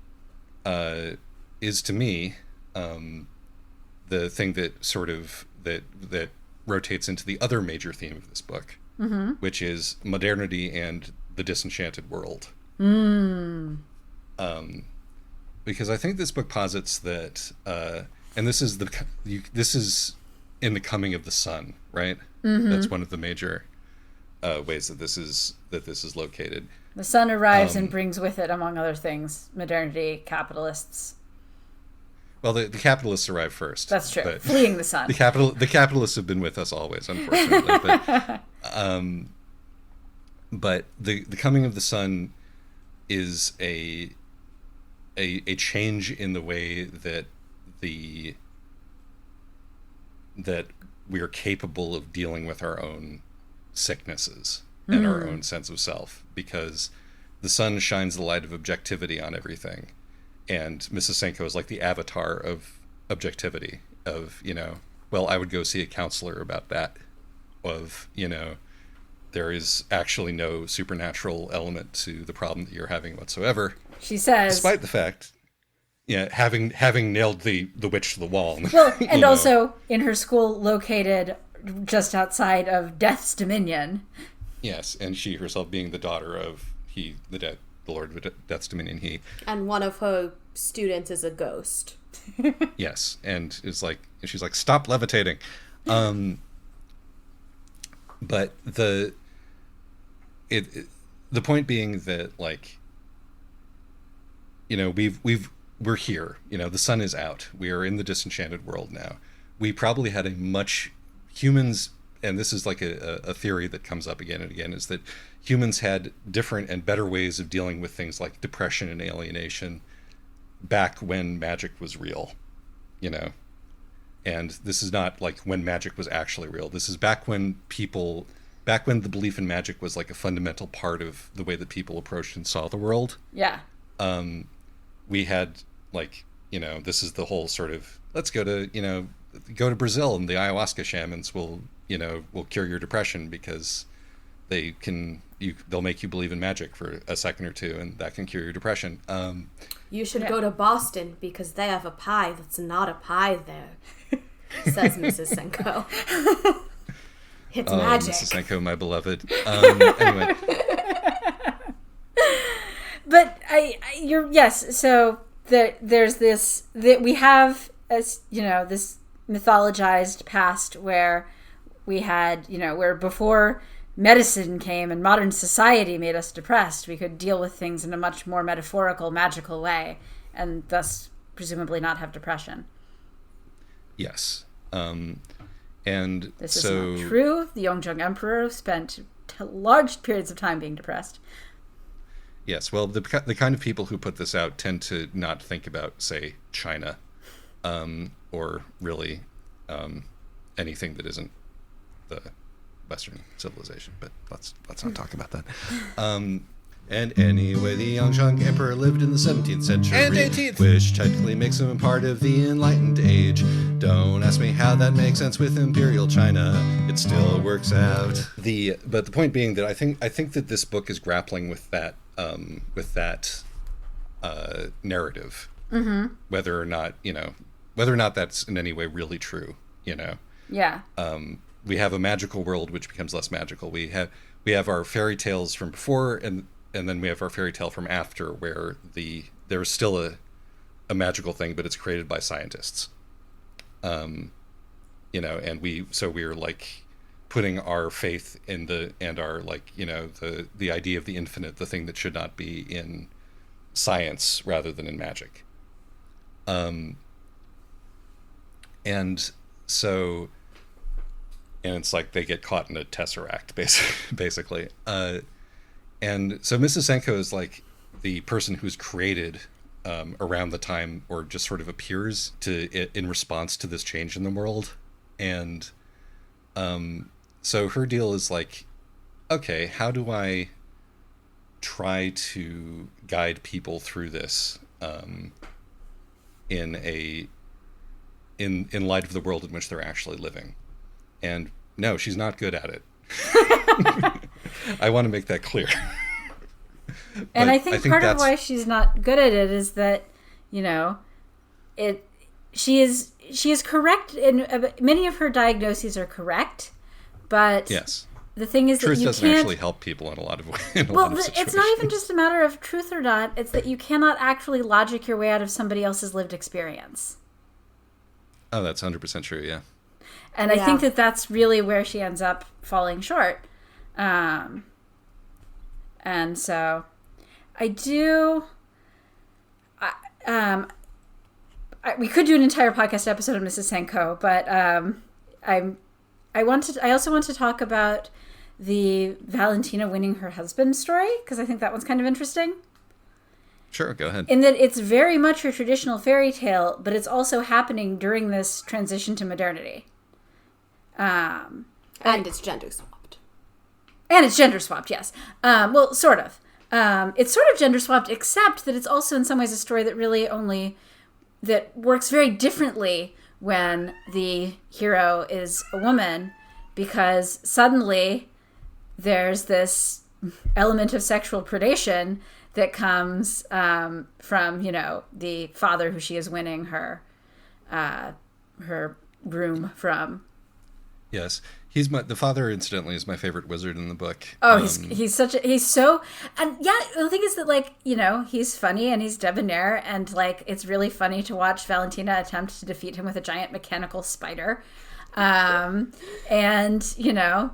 is to me the thing that sort of that rotates into the other major theme of this book, mm-hmm. which is modernity and the disenchanted world. Because I think this book posits that, and this is in the coming of the sun, right? Mm-hmm. That's one of the major ways that this is located. The sun arrives and brings with it, among other things, modernity, capitalists. Well, the capitalists arrive first. That's true. Fleeing the sun. The capitalists have been with us always, unfortunately. But the coming of the sun is a change in the way that we are capable of dealing with our own sicknesses and our own sense of self, because the sun shines the light of objectivity on everything. And Mrs. Senko is like the avatar of objectivity, of, well, I would go see a counselor about that, of, there is actually no supernatural element to the problem that you're having whatsoever. She says, despite the fact, having nailed the witch to the wall. Well, and also in her school located just outside of Death's Dominion. Yes, and she herself being the daughter of the Lord of Death's Dominion, he. And one of her students is a ghost. Yes, and she's like, stop levitating. But the point being that, we're here. The sun is out. We are in the disenchanted world now. We probably had humans and this is like a theory that comes up again and again, is that humans had different and better ways of dealing with things like depression and alienation back when magic was real, you know. And this is not like when magic was actually real. This is back when the belief in magic was like a fundamental part of the way that people approached and saw the world. Yeah. We had like, you know, this is the whole sort of, let's go to Brazil and the ayahuasca shamans will cure your depression because they'll make you believe in magic for a second or two, and that can cure your depression. You should go to Boston because they have a pie that's not a pie there, says Mrs. Senko. It's magic. Mrs. Senko, my beloved. Anyway. But so there's this, that we have, as you know, this mythologized past where we had, you know, where before medicine came and modern society made us depressed, we could deal with things in a much more metaphorical, magical way, and thus presumably not have depression. Yes. And this is not true. The Yongjung Emperor spent large periods of time being depressed. Yes, well, the kind of people who put this out tend to not think about, say, China, or really anything that isn't the Western civilization. But let's not talk about that. And anyway, the Yongjung Emperor lived in the 17th century. And 18th. Which technically makes him part of the Enlightened Age. Don't ask me how that makes sense with Imperial China. It still works out. But the point being that I think that this book is grappling with that narrative. Mm-hmm. Whether or not that's in any way really true, you know. Yeah. We have a magical world which becomes less magical. We have our fairy tales from before, and then we have our fairy tale from after, where there's still a magical thing, but it's created by scientists. You know, and we're like putting our faith in our, like, you know, the idea of the infinite, the thing that should not be in science rather than in magic. And it's like they get caught in a tesseract, basically. And so Mrs. Senko is like the person who's created around the time, or just sort of appears in response to this change in the world. And so her deal is like, okay, how do I try to guide people through this in light of the world in which they're actually living? And no, she's not good at it. I want to make that clear. And I think part of why she's not good at it is that, you know, she is correct, and many of her diagnoses are correct, but yes, the thing is truth that you doesn't can't actually help people in a lot of ways. It's not even just a matter of truth or not. It's that you cannot actually logic your way out of somebody else's lived experience. Oh, that's 100% true. Yeah. And I think that that's really where she ends up falling short. And so we could do an entire podcast episode on Mrs. Senko, but I also want to talk about the Valentina winning her husband story, because I think that one's kind of interesting. Sure, go ahead. In that it's very much a traditional fairy tale, but it's also happening during this transition to modernity. And it's gender swapped. And it's gender swapped, yes. Well, sort of. It's sort of gender swapped, except that it's also in some ways a story that works very differently when the hero is a woman, because suddenly there's this element of sexual predation that comes from, you know, the father who she is winning her groom from. Yes, the father, incidentally, is my favorite wizard in the book. Oh, he's so, and yeah, the thing is that, like, you know, he's funny and he's debonair, and like it's really funny to watch Valentina attempt to defeat him with a giant mechanical spider, and you know,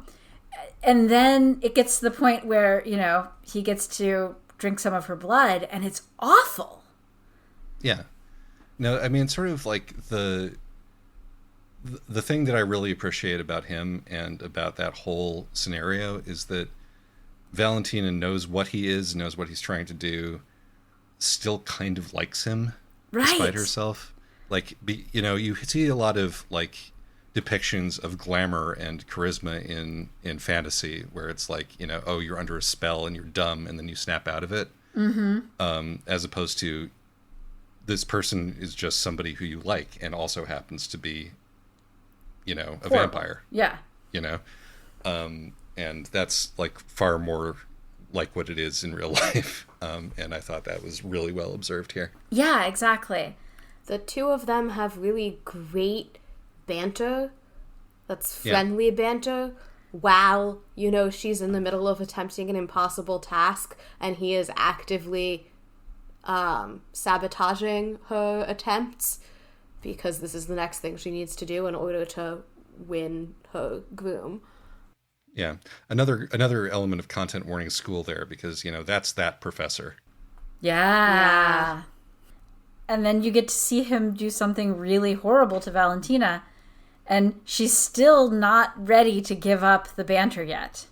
and then it gets to the point where, you know, he gets to drink some of her blood, and it's awful. Yeah, no, I mean, it's sort of like the thing that I really appreciate about him and about that whole scenario is that Valentina knows what he is, knows what he's trying to do, still kind of likes him despite Right. herself. Like, you see a lot of like depictions of glamour and charisma in fantasy where it's like, oh, you're under a spell and you're dumb and then you snap out of it. As opposed to this person is just somebody who you like and also happens to be, a Horrible. vampire, Yeah. you know? And that's like far more like what it is in real life. And I thought that was really well observed here. Yeah, exactly. The two of them have really great banter. That's friendly banter. While, she's in the middle of attempting an impossible task and he is actively sabotaging her attempts because this is the next thing she needs to do in order to win her groom. Yeah. Another element of content warning school there because, that's that professor. Yeah. And then you get to see him do something really horrible to Valentina, and she's still not ready to give up the banter yet.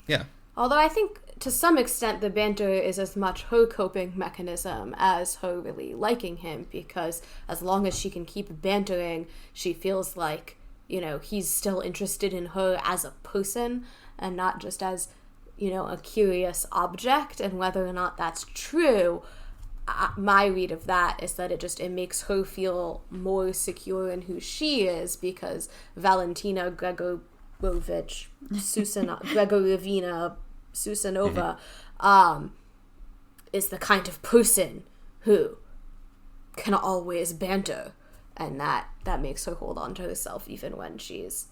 Yeah. Although I think to some extent the banter is as much her coping mechanism as her really liking him, because as long as she can keep bantering, she feels like, he's still interested in her as a person and not just as, a curious object. And whether or not that's true, my read of that is that it makes her feel more secure in who she is, because Valentina Gregorovich Gregorevna Susanova is the kind of person who can always banter, and that makes her hold on to herself even when she's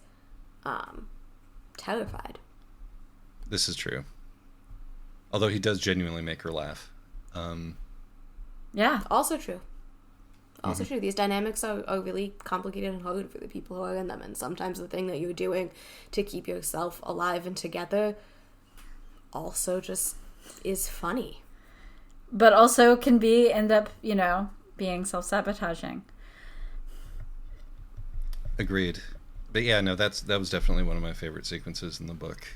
terrified. This is true. Although he does genuinely make her laugh. Yeah. Also true. True. These dynamics are really complicated and hard for the people who are in them, and sometimes the thing that you're doing to keep yourself alive and together also just is funny. But also can end up, being self-sabotaging. Agreed. But yeah, no, that was definitely one of my favorite sequences in the book.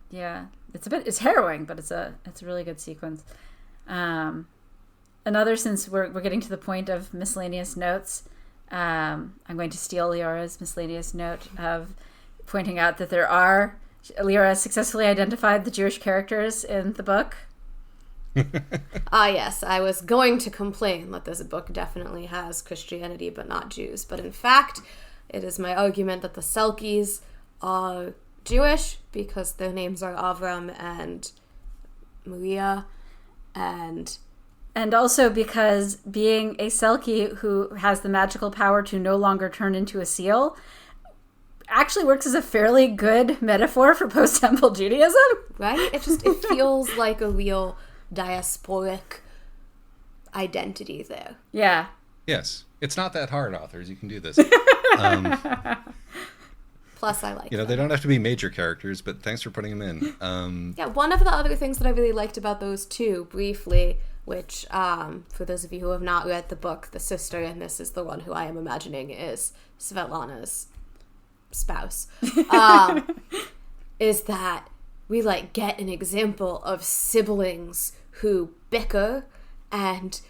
Yeah. It's harrowing, but it's a really good sequence. Another, since we're getting to the point of miscellaneous notes, I'm going to steal Leora's miscellaneous note of pointing out that Leora successfully identified the Jewish characters in the book. Yes, I was going to complain that this book definitely has Christianity but not Jews. But in fact, it is my argument that the Selkies are Jewish because their names are Avram and Maria, and also because being a Selkie who has the magical power to no longer turn into a seal actually works as a fairly good metaphor for post-temple Judaism. Right? It feels like a real diasporic identity there. Yeah. Yes. It's not that hard, authors. You can do this. Plus, I like they don't have to be major characters, but thanks for putting them in. Yeah, one of the other things that I really liked about those two, briefly, which, for those of you who have not read the book, the sister, and this is the one who I am imagining is Svetlana's spouse, is that we, get an example of siblings who bicker and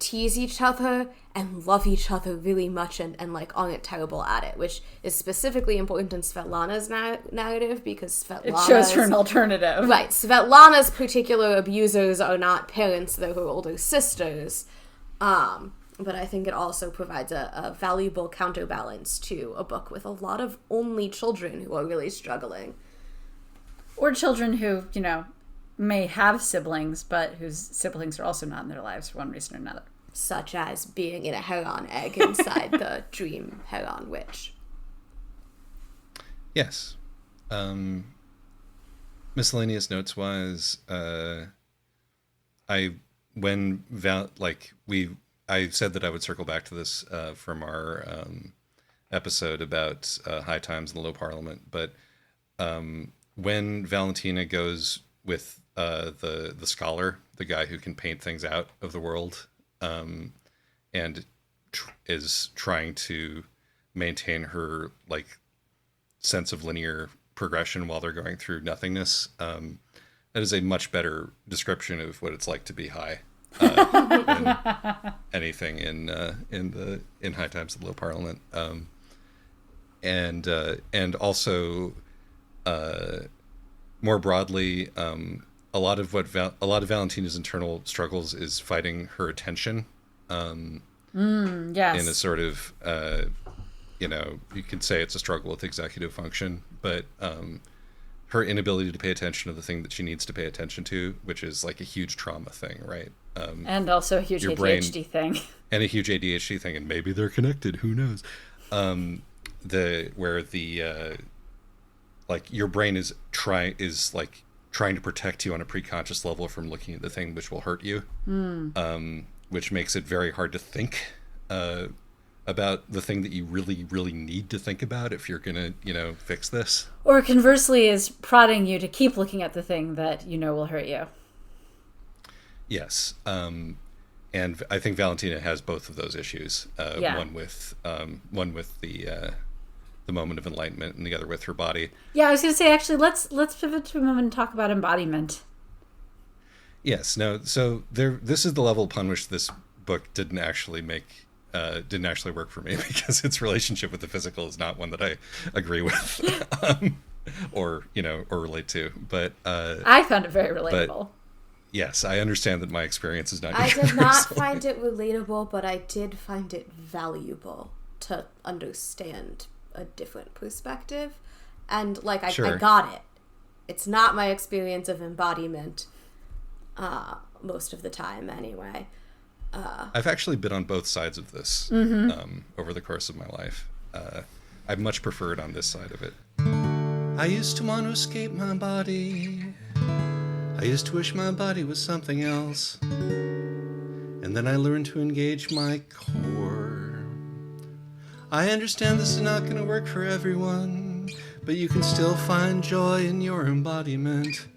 tease each other and love each other really much and aren't terrible at it, which is specifically important in Svetlana's narrative because It shows her an alternative. Right. Svetlana's particular abusers are not parents, they're her older sisters. But I think it also provides a valuable counterbalance to a book with a lot of only children who are really struggling. Or children who, may have siblings, but whose siblings are also not in their lives for one reason or another. Such as being in a heron egg inside the dream heron witch. Yes. Miscellaneous notes wise, I said that I would circle back to this from our episode about high times and low parliament, but when Valentina goes with the scholar, the guy who can paint things out of the world, and is trying to maintain her like sense of linear progression while they're going through nothingness. That is a much better description of what it's like to be high than anything in High Times of the Low Parliament. And also more broadly, a lot of Valentina's internal struggles is fighting her attention. Yes. In a sort of, you could say it's a struggle with executive function, but her inability to pay attention to the thing that she needs to pay attention to, which is like a huge trauma thing, right? And also a huge ADHD thing. And a huge ADHD thing, and maybe they're connected, who knows? Your brain is trying to protect you on a preconscious level from looking at the thing which will hurt you, which makes it very hard to think about the thing that you really, really need to think about if you're gonna, fix this. Or conversely, is prodding you to keep looking at the thing that will hurt you. Yes, and I think Valentina has both of those issues. One with the moment of enlightenment, and the other with her body. Yeah, I was going to say, actually, let's pivot to a moment and talk about embodiment. Yes, no. So this is the level upon which this book didn't actually work for me, because its relationship with the physical is not one that I agree with, or relate to. But I found it very relatable. Yes, I understand that my experience is not. I did not find it relatable, but I did find it valuable to understand a different perspective, and I got it. It's not my experience of embodiment most of the time anyway. I've actually been on both sides of this over the course of my life. I've much preferred on this side of it. I used to want to escape my body. I used to wish my body was something else. And then I learned to engage my core. I understand this is not going to work for everyone, but you can still find joy in your embodiment.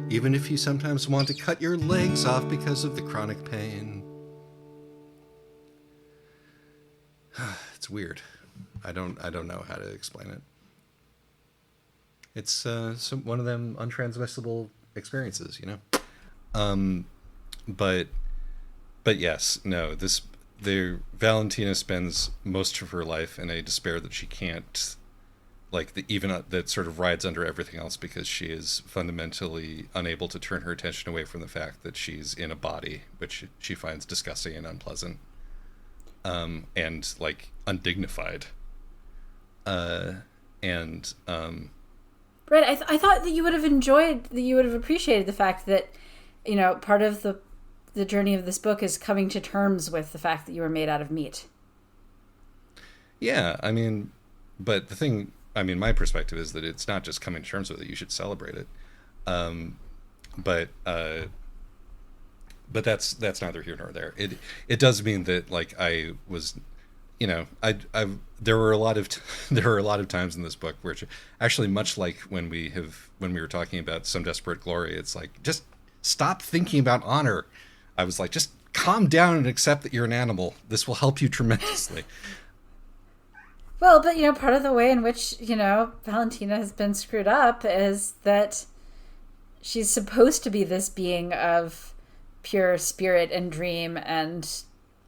Even if you sometimes want to cut your legs off because of the chronic pain. It's weird. I don't know how to explain it. It's one of them untransmissible experiences, But yes, no. Valentina spends most of her life in a despair that she can't, that sort of rides under everything else, because she is fundamentally unable to turn her attention away from the fact that she's in a body, which she finds disgusting and unpleasant, and undignified, Right, I thought that you would have appreciated the fact that, part of the journey of this book is coming to terms with the fact that you were made out of meat. Yeah, but the thing, my perspective is that it's not just coming to terms with it, you should celebrate it. But that's neither here nor there. It does mean that I was, there were a lot of times in this book where, actually, much like when we were talking about Some Desperate Glory, it's just stop thinking about honor. I was just calm down and accept that you're an animal. This will help you tremendously. Well, but part of the way in which Valentina has been screwed up is that she's supposed to be this being of pure spirit and dream and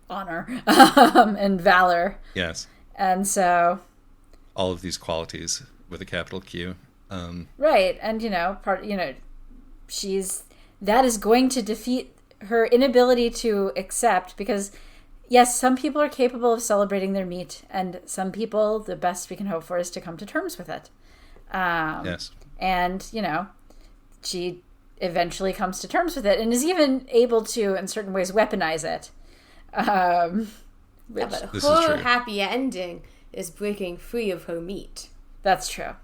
honor and valor. Yes. And so all of these qualities with a capital Q. Right, and that is going to defeat her inability to accept, because yes, some people are capable of celebrating their meat, and some people, the best we can hope for is to come to terms with it. Yes. And she eventually comes to terms with it, and is even able to, in certain ways, weaponize it. But her happy ending is breaking free of her meat. That's true.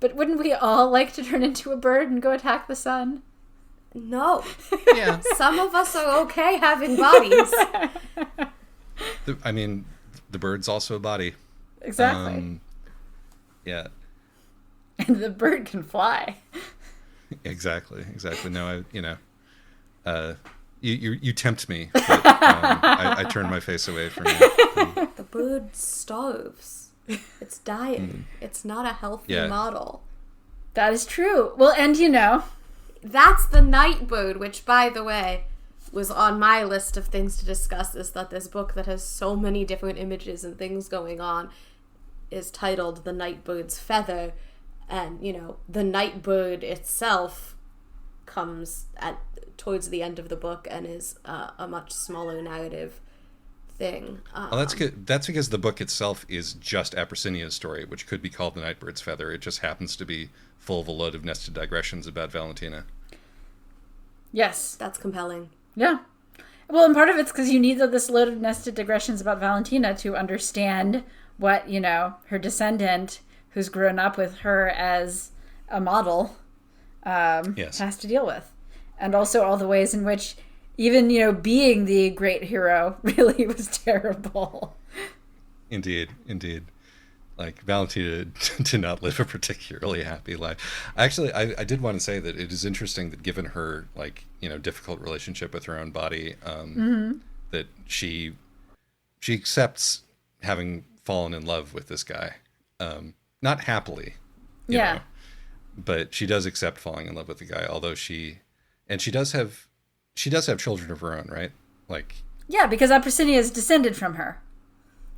But wouldn't we all like to turn into a bird and go attack the sun? No. Yeah. Some of us are okay having bodies. The bird's also a body. Exactly. Yeah. And the bird can fly. Exactly. No, You tempt me, but I turn my face away from you. The bird starves. It's dying. It's not a healthy model. That is true. Well, and that's the night bird, which, by the way, was on my list of things to discuss, is that this book that has so many different images and things going on is titled The Night Bird's Feather, and, the night bird itself comes towards the end of the book and is a much smaller narrative thing. Well, that's good. That's because the book itself is just Abyssinia's story, which could be called The Nightbird's Feather. It just happens to be full of a load of nested digressions about Valentina. Yes. That's compelling. Yeah. Well, and part of it's because you need this load of nested digressions about Valentina to understand what, her descendant, who's grown up with her as a model, has to deal with. And also all the ways in which even, being the great hero really was terrible. Indeed. Like, Valentina did not live a particularly happy life. Actually, I did want to say that it is interesting that given her, difficult relationship with her own body, that she accepts having fallen in love with this guy. Not happily, you know, but she does accept falling in love with the guy, although she does have children of her own, right? Yeah, because Abyssinia is descended from her.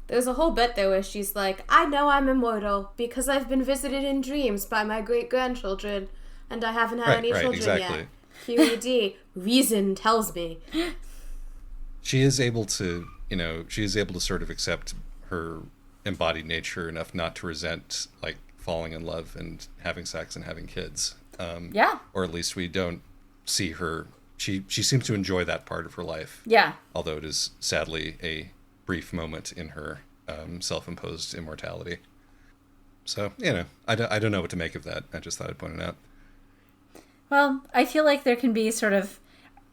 There's a whole bit there where she's like, I know I'm immortal because I've been visited in dreams by my great-grandchildren and I haven't had any children exactly. yet. QED, reason tells me. She is able to, sort of accept her embodied nature enough not to resent, falling in love and having sex and having kids. Or at least we don't see her. She seems to enjoy that part of her life. Yeah. Although it is sadly a brief moment in her self-imposed immortality. So, I don't know what to make of that. I just thought I'd point it out. Well, I feel like there can be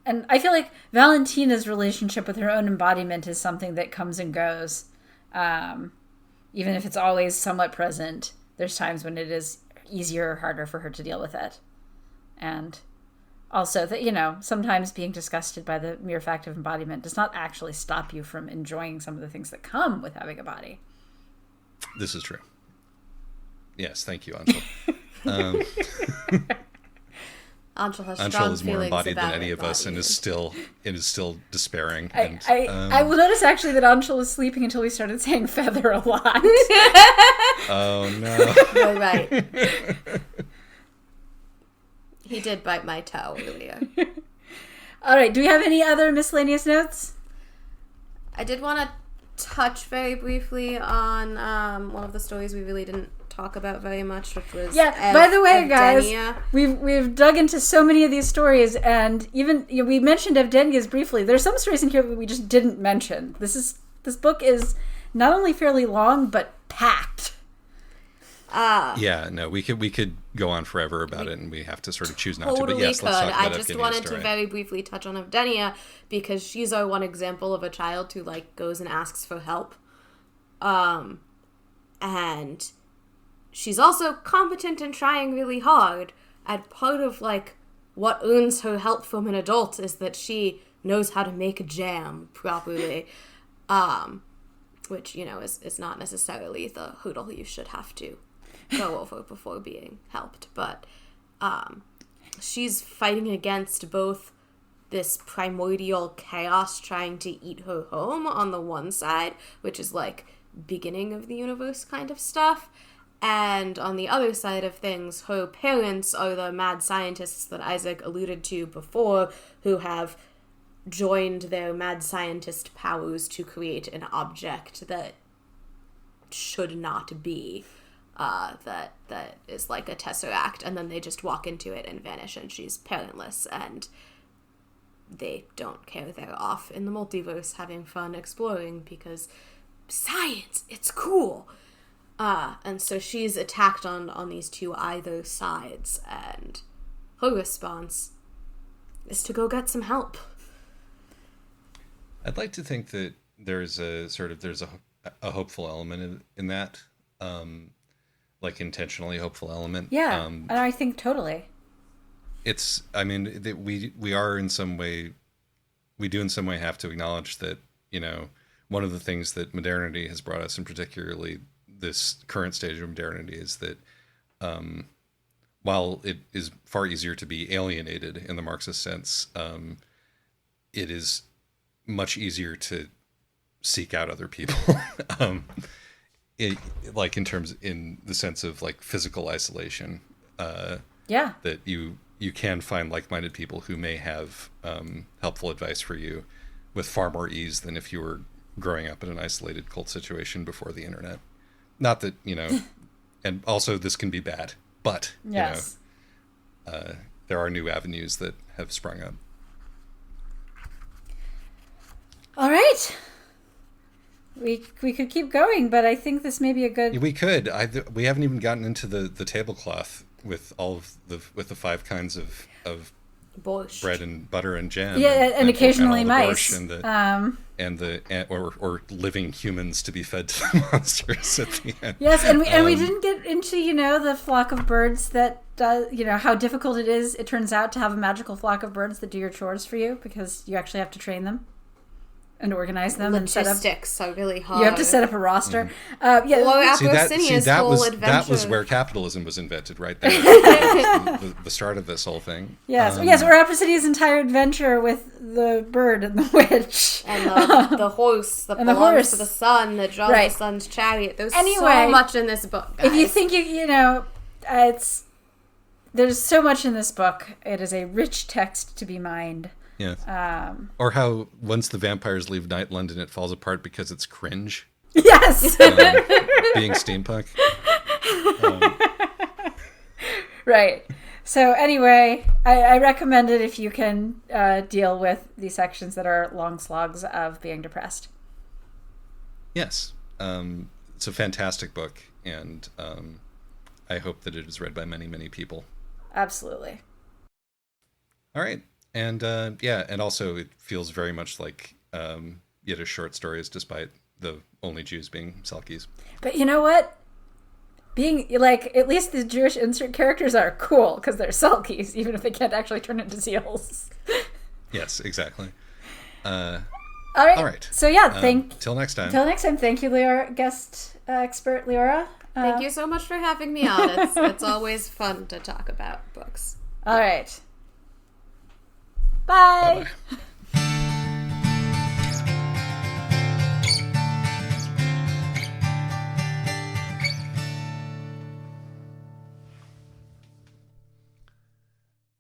and I feel like Valentina's relationship with her own embodiment is something that comes and goes. Even if it's always somewhat present, there's times when it is easier or harder for her to deal with it. And also that, sometimes being disgusted by the mere fact of embodiment does not actually stop you from enjoying some of the things that come with having a body. This is true. Yes, thank you, Anshul. Anshul has Anshul strong is more feelings embodied about than any of us and is still despairing. I will notice actually that Anshul was sleeping until we started saying feather a lot. Oh, no. You're right. He did bite my toe earlier. All right. Do we have any other miscellaneous notes? I did want to touch very briefly on one of the stories we really didn't talk about very much, which was by the way, guys, we've dug into so many of these stories, and even we mentioned Evdenia's briefly. There's some stories in here that we just didn't mention. This book is not only fairly long but packed. We could go on forever about it, and we have to sort of choose not to. But let's yes, talk about I just wanted to very briefly touch on Evdenia because she's our one example of a child who goes and asks for help, and she's also competent and trying really hard. And part of what earns her help from an adult is that she knows how to make a jam properly, which is not necessarily the hurdle you should have to go over before being helped, but she's fighting against both this primordial chaos trying to eat her home on the one side, which is beginning of the universe kind of stuff, and on the other side of things, her parents are the mad scientists that Isaac alluded to before, who have joined their mad scientist powers to create an object that should not be. That is like a tesseract, and then they just walk into it and vanish, and she's parentless, and they don't care. They're off in the multiverse having fun exploring because science, it's cool. And so she's attacked on these two either sides, and her response is to go get some help. I'd like to think that there's a hopeful element in that. Intentionally hopeful element. Yeah, and I think totally. We are in some way we do in some way have to acknowledge that, one of the things that modernity has brought us, and particularly this current stage of modernity, is that while it is far easier to be alienated in the Marxist sense, it is much easier to seek out other people. Like in the sense of like physical isolation. That you can find like-minded people who may have helpful advice for you with far more ease than if you were growing up in an isolated cult situation before the internet. Not that, and also this can be bad, but, Yes. There are new avenues that have sprung up. All right. We could keep going, but I think this may be a good... We could. We haven't even gotten into the tablecloth with all of the 5 kinds of Borscht. bread and butter and jam. Yeah, and occasionally all the mice. borscht or living humans to be fed to the monsters at the end. Yes, and we didn't get into, the flock of birds that, how difficult it is, it turns out, to have a magical flock of birds that do your chores for you, because you actually have to train them and organize them. Logistics are really hard. You have to set up a roster. That was where capitalism was invented, right there. the start of this whole thing. Yes, or Apocydia's entire adventure with the bird and the witch. And the horse that belongs to the sun that draws the sun's chariot. There's so much in this book, guys. If you think there's so much in this book. It is a rich text to be mined. Yeah. Or how once the vampires leave Night London, it falls apart because it's cringe. Yes. Being steampunk. Right. So anyway, I recommend it if you can deal with these sections that are long slogs of being depressed. Yes. It's a fantastic book, and I hope that it is read by many, many people. Absolutely. All right. And and also it feels very much like Yiddish short stories, despite the only Jews being Selkies. But you know what? Being at least the Jewish insert characters are cool because they're Selkies, even if they can't actually turn into seals. Yes, exactly. All right. So till next time. Till next time. Thank you, Leora, guest expert Leora. Thank you so much for having me on. It's always fun to talk about books. All right. Bye. Bye-bye.